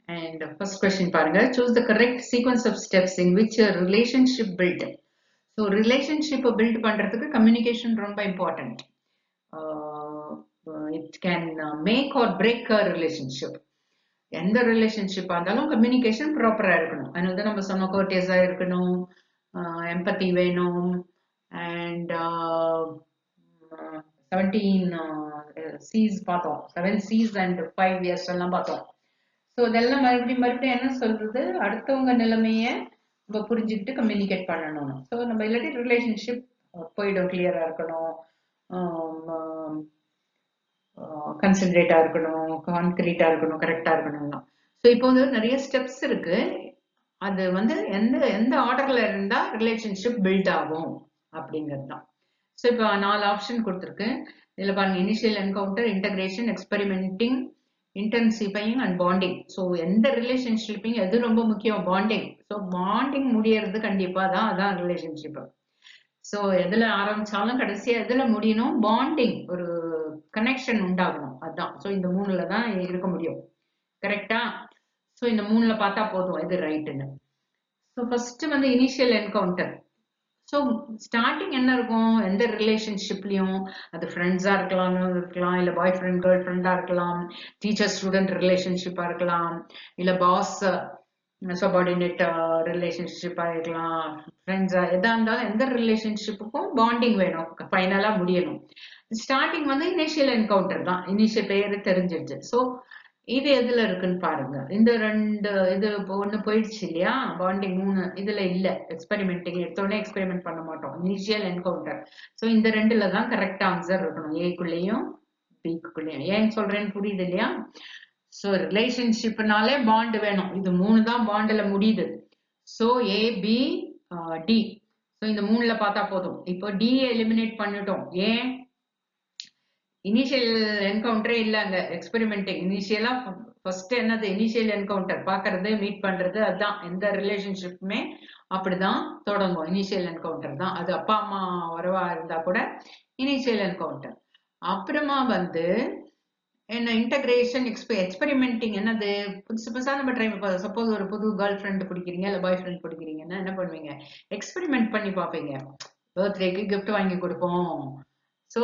அண்ட் ஃபர்ஸ்ட் கொஸ்டின் பாருங்க. Choose the correct sequence of steps in which relationship build. So ரிலேஷன்ஷிப்பை பில்ட் பண்றதுக்கு கம்யூனிகேஷன் ரொம்ப important. It can make or break a relationship. எந்த ரிலேஷன்ஷிப்பா இருந்தாலும் கம்யூனிகேஷன் ப்ராப்பரா இருக்கணும். அதனால தான் நம்ம சொன்ன கோர்டியஸா இருக்கணும், எம்பத்தி வேணும். அண்ட் 17 C's பார்த்தோம், 7 C's அண்ட் 5 Years எல்லாம் பார்த்தோம். ஸோ இதெல்லாம் மறுபடியும் என்ன சொல்றது, அடுத்தவங்க நிலைமைய நம்ம புரிஞ்சுக்கிட்டு கம்யூனிகேட் பண்ணணும். ஸோ நம்ம இல்லாட்டி ரிலேஷன்ஷிப் போயிடும். கிளியரா இருக்கணும், கன்சன்ட்ரேட்டா இருக்கணும், கான்கிரீட்டா இருக்கணும், கரெக்டா இருக்கணும். ஸோ இப்போ வந்து நிறைய ஸ்டெப்ஸ் இருக்கு. அது வந்து எந்த ஆர்டர்ல இருந்தா ரிலேஷன்ஷிப் பில்ட் ஆகும் அப்படிங்கிறது தான். ஸோ இப்போ 4 ஆப்ஷன் கொடுத்துருக்கு. இதுல பாருங்க, initial encounter, integration, experimenting, intensifying and bonding. So எந்த ரிலேஷன்ஷிப்பிங் எது ரொம்ப முக்கியம், பாண்டிங். ஸோ பாண்டிங் முடியறது கண்டிப்பா தான், அதான் ரிலேஷன்ஷிப். ஸோ எதுல ஆரம்பிச்சாலும் கடைசியா எதுல முடியணும், பாண்டிங், ஒரு கனெக்ஷன் உண்டாகணும். அதுதான். ஸோ இந்த 3ல தான் இருக்க முடியும். கரெக்டா? ஸோ இந்த 3ல பார்த்தா போதும் எது ரைட்டுன்னு. ஸோ ஃபர்ஸ்ட் வந்து இனிஷியல் என்கவுண்டர். ஸோ ஸ்டார்டிங் என்ன இருக்கும், எந்த ரிலேஷன்ஷிப்லயும் அது ஃப்ரெண்ட்ஸா இருக்கலாம், இல்லை பாய் ஃப்ரெண்ட் கேர்ள் ஃப்ரெண்டா இருக்கலாம், டீச்சர் ஸ்டூடெண்ட் ரிலேஷன்ஷிப்பா இருக்கலாம், இல்லை பாஸ் சபார்டினேட் ரிலேஷன்ஷிப்பா இருக்கலாம், ஃப்ரெண்ட்ஸா, எதா இருந்தாலும் எந்த ரிலேஷன்ஷிப்புக்கும் பாண்டிங் வேணும், ஃபைனலா முடியணும். ஸ்டார்டிங் வந்து இனிஷியல் என்கவுண்டர் தான், இனிஷியல் பேரு தெரிஞ்சிருச்சு. ஸோ இது எதுல இருக்குன்னு பாருங்க. இந்த 2 இது ஒண்ணு போயிடுச்சு இல்லையா, பாண்டிங். 3 இதுல இல்ல. எக்ஸ்பெரிமெண்டிங் எடுத்தோடனே எக்ஸ்பெரிமெண்ட் பண்ண மாட்டோம், இனிஷியல் என்கவுண்டர். ஸோ இந்த 2ல தான் கரெக்ட் ஆன்சர் இருக்கணும், ஏக்குள்ளேயும் பிக்குள்ளேயும். ஏன் சொல்றேன்னு புரியுது இல்லையா? ஸோ ரிலேஷன்ஷிப்னாலே பாண்ட் வேணும். இது 3 தான் பாண்டில் முடியுது. ஸோ ஏ பி டி. ஸோ இந்த 3ல பார்த்தா போதும். இப்போ D எலிமினேட் பண்ணிட்டோம். ஏன்? இனிஷியல் என்கவுண்டரே இல்ல அங்க எக்ஸ்பெரிமெண்டிங். இனிஷியலா ஃபர்ஸ்ட் என்னது இனிஷியல் என்கவுண்டர் பார்க்கறது மீட் பண்றது, அதுதான் எந்த ரிலேஷன்ஷிப்புமே அப்படிதான் தொடங்கும். இனிஷியல் என்கவுண்டர் தான் அது. அப்பா அம்மா உறவா இருந்தா கூட இனிஷியல் என்கவுண்டர். அப்புறமா வந்து என்ன இன்டகிரேஷன் எக்ஸ்பெரிமெண்டிங் என்னது புதுசு புதுசா நம்ம ட்ரை. சப்போஸ் ஒரு புது கேர்ள் ஃப்ரெண்ட் பிடிக்கிறீங்க இல்ல பாய் ஃப்ரெண்ட் பிடிக்கிறீங்கன்னா என்ன பண்ணுவீங்க? எக்ஸ்பெரிமெண்ட் பண்ணி பார்ப்பீங்க. பர்த்டேக்கு கிஃப்ட் வாங்கி கொடுப்போம். ஸோ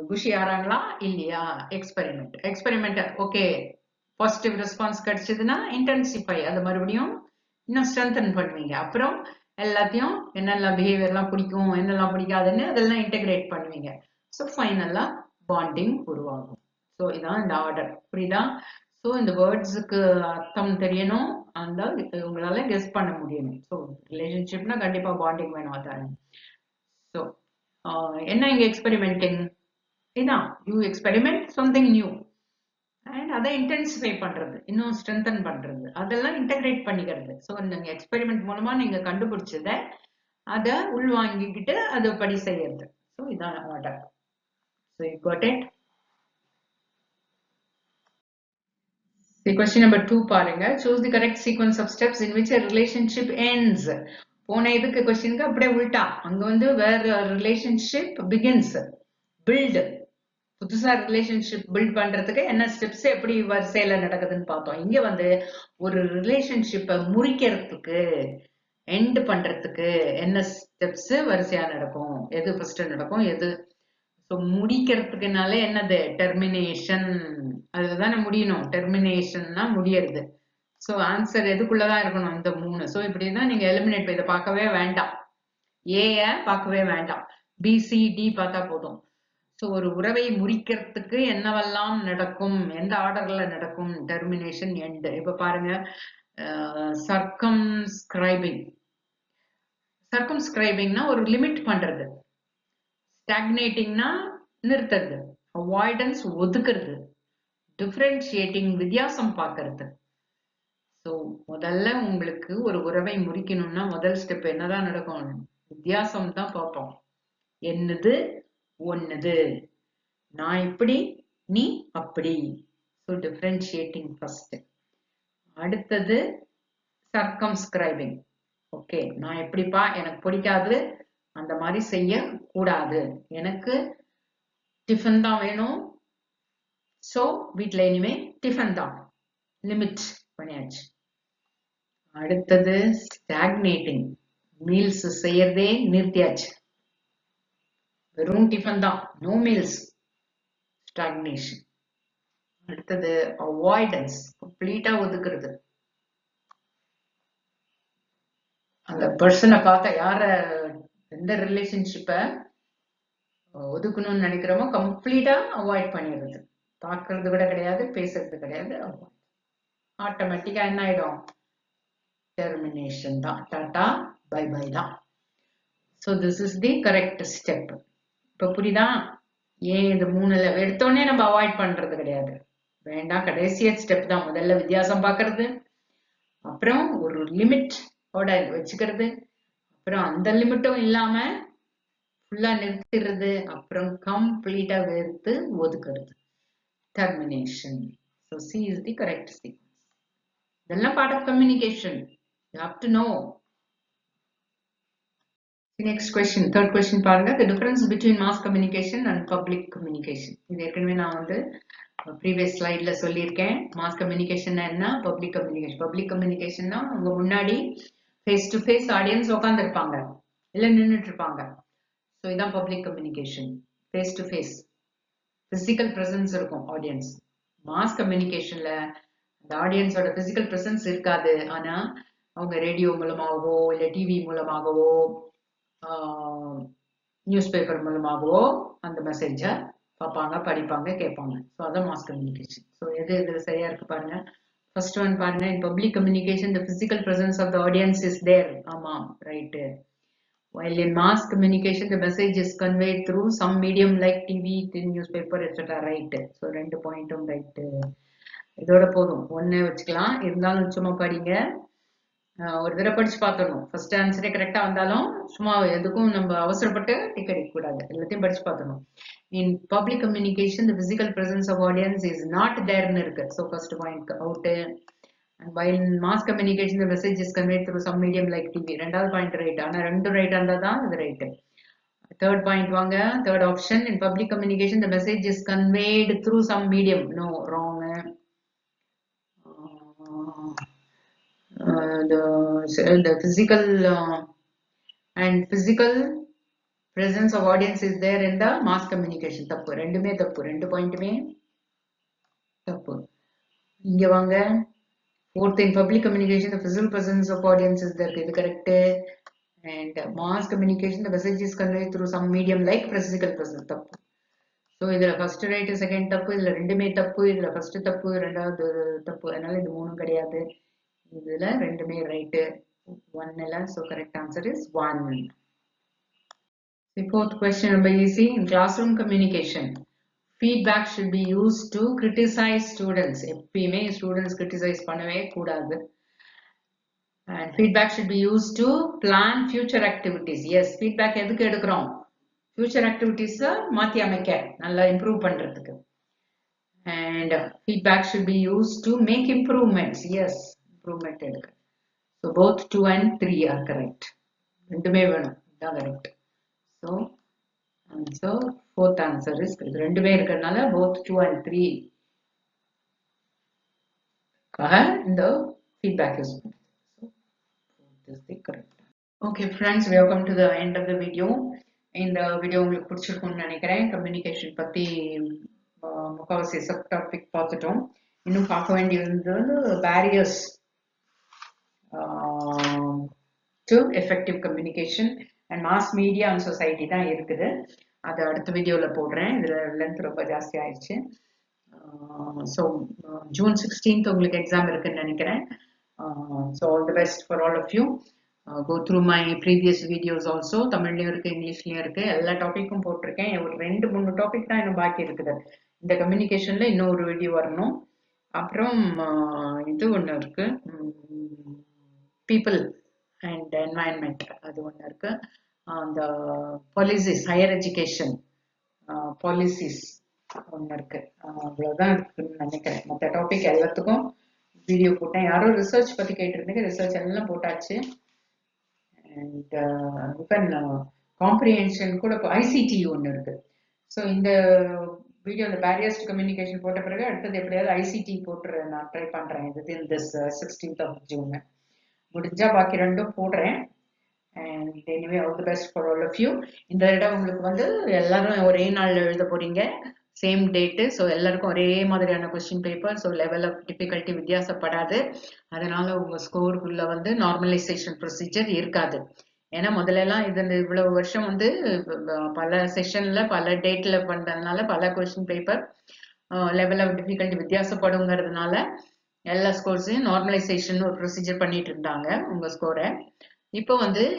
குஷி ஆறாங்களா இல்லையா? எக்ஸ்பெரிமெண்ட் ஓகே, பாசிட்டிவ் ரெஸ்பான்ஸ் கிடைச்சதுன்னா இன்டென்சிஃபை, அது மறுபடியும் இன்னும் ஸ்ட்ரென்தன் பண்ணுவீங்க. அப்புறம் எல்லாத்தையும் என்னெல்லாம் பிஹேவியர்லாம் பிடிக்கும் என்னெல்லாம் பிடிக்காதுன்னு அதெல்லாம் இன்டெகிரேட் பண்ணுவீங்க. ஸோ ஃபைனலா பாண்டிங் உருவாகும். ஸோ இதான் இந்த ஆர்டர். புரியுதா? ஸோ இந்த வேர்ட்ஸுக்கு அர்த்தம் தெரியணும், அந்த உங்களால கெஸ் பண்ண முடியணும். ஸோ ரிலேஷன்ஷிப்னா கண்டிப்பா பாண்டிங் வேணும். அதான். ஸோ என்ன இங்க எக்ஸ்பெரிமெண்டிங்? இதான் you experiment something new and அதை இன்டென்சிஃபை பண்றது, இன்னும் ஸ்ட்ரென்தன் பண்றது, அதெல்லாம் இன்டகிரேட் பண்ணிக்கிறது. ஸோ நீங்க எக்ஸ்பெரிமெண்ட் மூலமா நீங்க கண்டுபிடிச்சதை அதை உள்வாங்கிக்கிட்டு அது படி செய்யறது. ஸோ இதான் order. So you got it. Question number 2 பாருங்க. Choose the correct sequence of steps in which a relationship ends. போன இதுக்கு கொஸ்டினுக்கு அப்படியே உள்டா. அங்க வந்து where a relationship begins. Build. புதுசா ரிலேஷன்ஷிப் பில்ட் பண்றதுக்கு என்ன ஸ்டெப்ஸ் எப்படி வரிசையில நடக்குதுன்னு பார்த்தோம். இங்க வந்து ஒரு ரிலேஷன்ஷிப்பை முறிக்கிறதுக்கு எண்ட் பண்றதுக்கு என்ன ஸ்டெப்ஸ் வரிசையா நடக்கும், எது ஃபர்ஸ்ட் நடக்கும், எது முடிக்கிறதுக்குனால என்னது டெர்மினேஷன். அதுதானே முடியணும். டெர்மினேஷன்னா முடியறது. ஸோ ஆன்சர் எதுக்குள்ளதான் இருக்கணும்? இந்த 3. ஸோ இப்படிதான் நீங்க எலிமினேட் இதை பார்க்கவே வேண்டாம். ஏ பார்க்கவே வேண்டாம், பிசிடி பார்த்தா போதும். ஸோ ஒரு உறவை முறிக்கிறதுக்கு என்னவெல்லாம் நடக்கும், எந்த ஆர்டர்ல நடக்கும்? Termination, end. இப்ப பாருங்க, சர்க்கம்ஸ்கிரைபிங். சர்க்கம்ஸ்கிரைபிங்னா ஒரு லிமிட் பண்றது. ஸ்டாக்னேட்டிங்னா நிறுத்துறது. அவாய்டன்ஸ் ஒதுக்குறது. டிஃபரன்ஷியேட்டிங் வித்தியாசம் பார்க்கறது. ஸோ முதல்ல உங்களுக்கு ஒரு உறவை முறிக்கணும்னா முதல் ஸ்டெப் என்னதான் நடக்கும்? வித்தியாசம் தான் பார்ப்போம். என்னது ஒன்னுது, நான் இப்படி நீ அப்படி. So differentiating first. அடுத்தது சர்க்கம்ஸ்கிரைபிங். ஓகே, நான் எப்படிப்பா, எனக்கு பிடிக்காது, அந்த மாதிரி செய்ய கூடாது, எனக்கு டிஃபன் தான் வேணும், ஸோ வீட்டில் இனிமே டிஃபன் தான், லிமிட் பண்ணியாச்சு. அடுத்தது ஸ்டாக்னேட்டிங். மீல்ஸ் செய்யறதே நிறுத்தியாச்சு, வெறும் டிஃபன் தான், நோ மீல்ஸ், ஸ்டாக்னேஷன். அடுத்தது அவாய்டன்ஸ், கம்ப்ளீட்டா ஒதுக்குறது. அந்த பர்சனை பார்த்தா, யார எந்த ரிலேஷன்ஷிப்பை ஒதுக்கணும்னு நினைக்கிறோமோ கம்ப்ளீட்டா அவாய்ட் பண்ணிடுறது. பார்க்கறது கூட கிடையாது, பேசுறது கிடையாது. ஆட்டோமேட்டிக்கா என்ன ஆயிடும்? டெர்மினேஷன் தான், டாடா பை பை தான். So this is the correct step. இப்போ புரியுதா? ஏன் இது 3ல எடுத்தோடனே நம்ம அவாய்ட் பண்றது கிடையாது, வேண்டாம். கடைசிய ஸ்டெப் தான். முதல்ல வித்தியாசம் பார்க்கறது, அப்புறம் ஒரு லிமிட் வச்சுக்கிறது, அப்புறம் அந்த லிமிட்டும் இல்லாம ஃபுல்லா நிறுத்திடுறது, அப்புறம் கம்ப்ளீட்டா வெறுத்து ஒதுக்குறது. Termination. So C is the correct sequence. இதெல்லாம் part of communication. You have to know. The next question, third question பாருங்க. The difference between mass communication and public communication. இது ஏற்கனவே நான் வந்து previous slideல சொல்லியிருக்கேன். mass communication என்ன, public communication. Public communicationனா உங்க முன்னாடி face to face audience உட்கார்ந்து இருப்பாங்க, இல்ல நின்னுட்டு இருப்பாங்க. ஸோ இதான் public communication. Face to face physical presence இருக்கும் ஆடியன்ஸ். மாஸ் கம்யூனிகேஷன்ல அந்த ஆடியன்ஸோட பிசிக்கல் பிரசன்ஸ் இருக்காது, ஆனா அவங்க ரேடியோ மூலமாகவோ இல்லை டிவி மூலமாகவோ நியூஸ் பேப்பர் மூலமாகவோ அந்த மெசேஜை பார்ப்பாங்க, படிப்பாங்க, கேட்பாங்க. ஸோ அதான் மாஸ் கம்யூனிகேஷன். ஸோ எது இது சரியா இருக்கு பாருங்க. ஃபர்ஸ்ட் ஒன் பாருங்க, இன் public communication the physical presence of the audience is there. ஆமா, right. While in mass communication, the message is conveyed through some medium like TV, newspaper, etc. Right. So, 2 pointum right. இதோட போதும், ஒண்ணே வச்சுக்கலாம். இருந்தாலும் சும்மா படிங்க. ஒரு தடவை படிச்சு பார்த்துடணும். ஃபர்ஸ்ட் ஆன்சரே கரெக்டா வந்தாலும் சும்மா எதுக்கும் நம்ம அவசரப்பட்டு டிக் அடிக்க கூடாது. எல்லாத்தையும் படிச்சு பார்த்துடணும். In public communication the physical presence of audience is not தேர்னு இருக்கு. So first point out. while in mass communication the message is conveyed through some medium like TV. ரெண்டாவது பாயிண்ட் ரைட். ஆனா ரெண்டும் ரைட் இருந்தா தான் இது ரைட். தேர்ட் பாயிண்ட் வாங்க. Third option in public communication the message is conveyed through some medium. No, wrong. The physical and physical presence of audience is there in the mass communication. தப்பு. ரெண்டுமே தப்பு. ரெண்டு பாயிண்ட்டுமே தப்பு. இங்க வாங்க. Fourth, in public communication the physical presence of audience is there. இது correct. And mass communication the message is conveyed through some medium like physical presence. தப்பு. ஸோ இதில் ஃபர்ஸ்ட் ரைட்டு செகண்ட் தப்பு, இதில் ரெண்டுமே தப்பு, இதில் ஃபர்ஸ்ட் தப்பு ரெண்டாவது தப்பு, அதனால இது மூணும் கிடையாது. இதில் ரெண்டுமே ரைட்டு. ஒன்னில். So correct answer is 1. The fourth question ரொம்ப easy. In classroom communication feedback should be used to criticize students. எப்பயுமே ஸ்டூடெண்ட்ஸ் கிரிட்டிசைஸ் பண்ணவே கூடாது. And feedback should be used to plan future activities. Yes, feedback எதுக்கு எடுக்கிறோம்? ஃபியூச்சர் ஆக்டிவிட்டீஸை மாற்றி அமைக்க, நல்லா இம்ப்ரூவ் பண்ணுறதுக்கு. And feedback should be use to make improvements. Yes, improvement எடுக்க. So both 2 and 3 are correct. ரெண்டுமே வேணும், இதுதான் correct. So fourth answer is correct. ரெண்டுமே இருக்கிறதுனால போத் 2 and 3 இந்த ஃபீட்பேக் யூஸ் பண்ணுறது. So is the correct. Okay friends, we have come to the end of the video. இந்த வீடியோ உங்களுக்கு பிடிச்சிருக்கும்னு நினைக்கிறேன். கம்யூனிகேஷன் பற்றி முக்கால்வாசி சப் டாபிக் பார்த்துட்டோம். இன்னும் பார்க்க வேண்டியது barriers to effective communication and mass media and society தான் இருக்குது. அதை அடுத்த வீடியோவில் போடுறேன். இதில் லென்த் ரொம்ப ஜாஸ்தி ஆயிடுச்சு. ஸோ June 16th உங்களுக்கு எக்ஸாம் இருக்குன்னு நினைக்கிறேன். So all the best for all of you. Go through my previous videos also. தமிழ்லையும் இருக்கு, இங்கிலீஷ்லையும் இருக்கு. எல்லா டாபிக்கும் போட்டிருக்கேன். ஒரு 2-3 டாபிக் தான் இன்னும் பாக்கி இருக்குது. இந்த கம்யூனிகேஷன்ல இன்னும் ஒரு வீடியோ வரணும். அப்புறம் இது ஒன்று இருக்கு, பீப்புள் அண்ட் என்வாயன்மெண்ட், அது ஒன்று இருக்கு. அந்த பாலிசிஸ், ஹையர் எஜுகேஷன் பாலிசிஸ் ஒன்று இருக்கு. அவ்வளோதான் இருக்குன்னு நினைக்கிறேன். மற்ற டாபிக் எல்லாத்துக்கும் வீடியோ போட்டேன். யாரும் ரிசர்ச் பற்றி கேட்டிருந்தீங்க, ரிசர்ச் எல்லாம் போட்டாச்சு. அண்ட் இப்போ காம்ப்ரிஹென்ஷன் கூட ICT ஒன்று இருக்கு. ஸோ இந்த வீடியோ இந்த பேரியர்ஸ் டு கம்யூனிகேஷன் போட்ட பிறகு அடுத்தது எப்படியாவது ICT போட்டு நான் ட்ரை பண்ணுறேன். இது இந்த 16th of June முடிஞ்சா பாக்கி ரெண்டும் போடுறேன். And anyway all the best for all of you. இந்த இடம் உங்களுக்கு எல்லாரும் ஒரே நாளில் எழுத போறீங்க, சேம் டேட்டு. ஸோ எல்லாருக்கும் ஒரே மாதிரியான question paper. So level of difficulty வித்தியாசப்படாது. அதனால உங்கள் ஸ்கோருக்குள்ள நார்மலைசேஷன் ப்ரொசீஜர் இருக்காது. ஏன்னா முதல்லலாம் இவ்வளவு வருஷம் பல செஷன்ல பல டேட்ல பண்றதுனால பல question paper level of difficulty வித்தியாசப்படுங்கிறதுனால எல்லா ஸ்கோர்ஸையும் நார்மலைசேஷன் ஒரு ப்ரொசீஜர் பண்ணிட்டு இருந்தாங்க உங்க ஸ்கோரை. இப்போ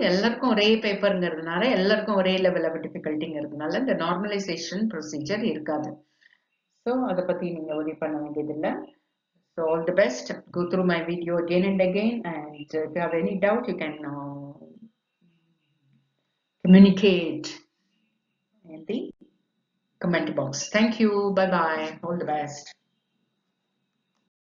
எல்லாருக்கும் ஒரே பேப்பருங்கிறதுனால எல்லாருக்கும் ஒரே லெவல் ஆஃப் டிஃபிகல்ட்டிங்கிறதுனால இந்த நார்மலைசேஷன் ப்ரொசீஜர் இருக்காது. ஸோ அதை பற்றி நீங்கள் worry பண்ண வேண்டியதில்லை. So all the best. Go through my video again and again, and if you have any doubt you can communicate in the comment box. Thank you. Bye bye. All the best.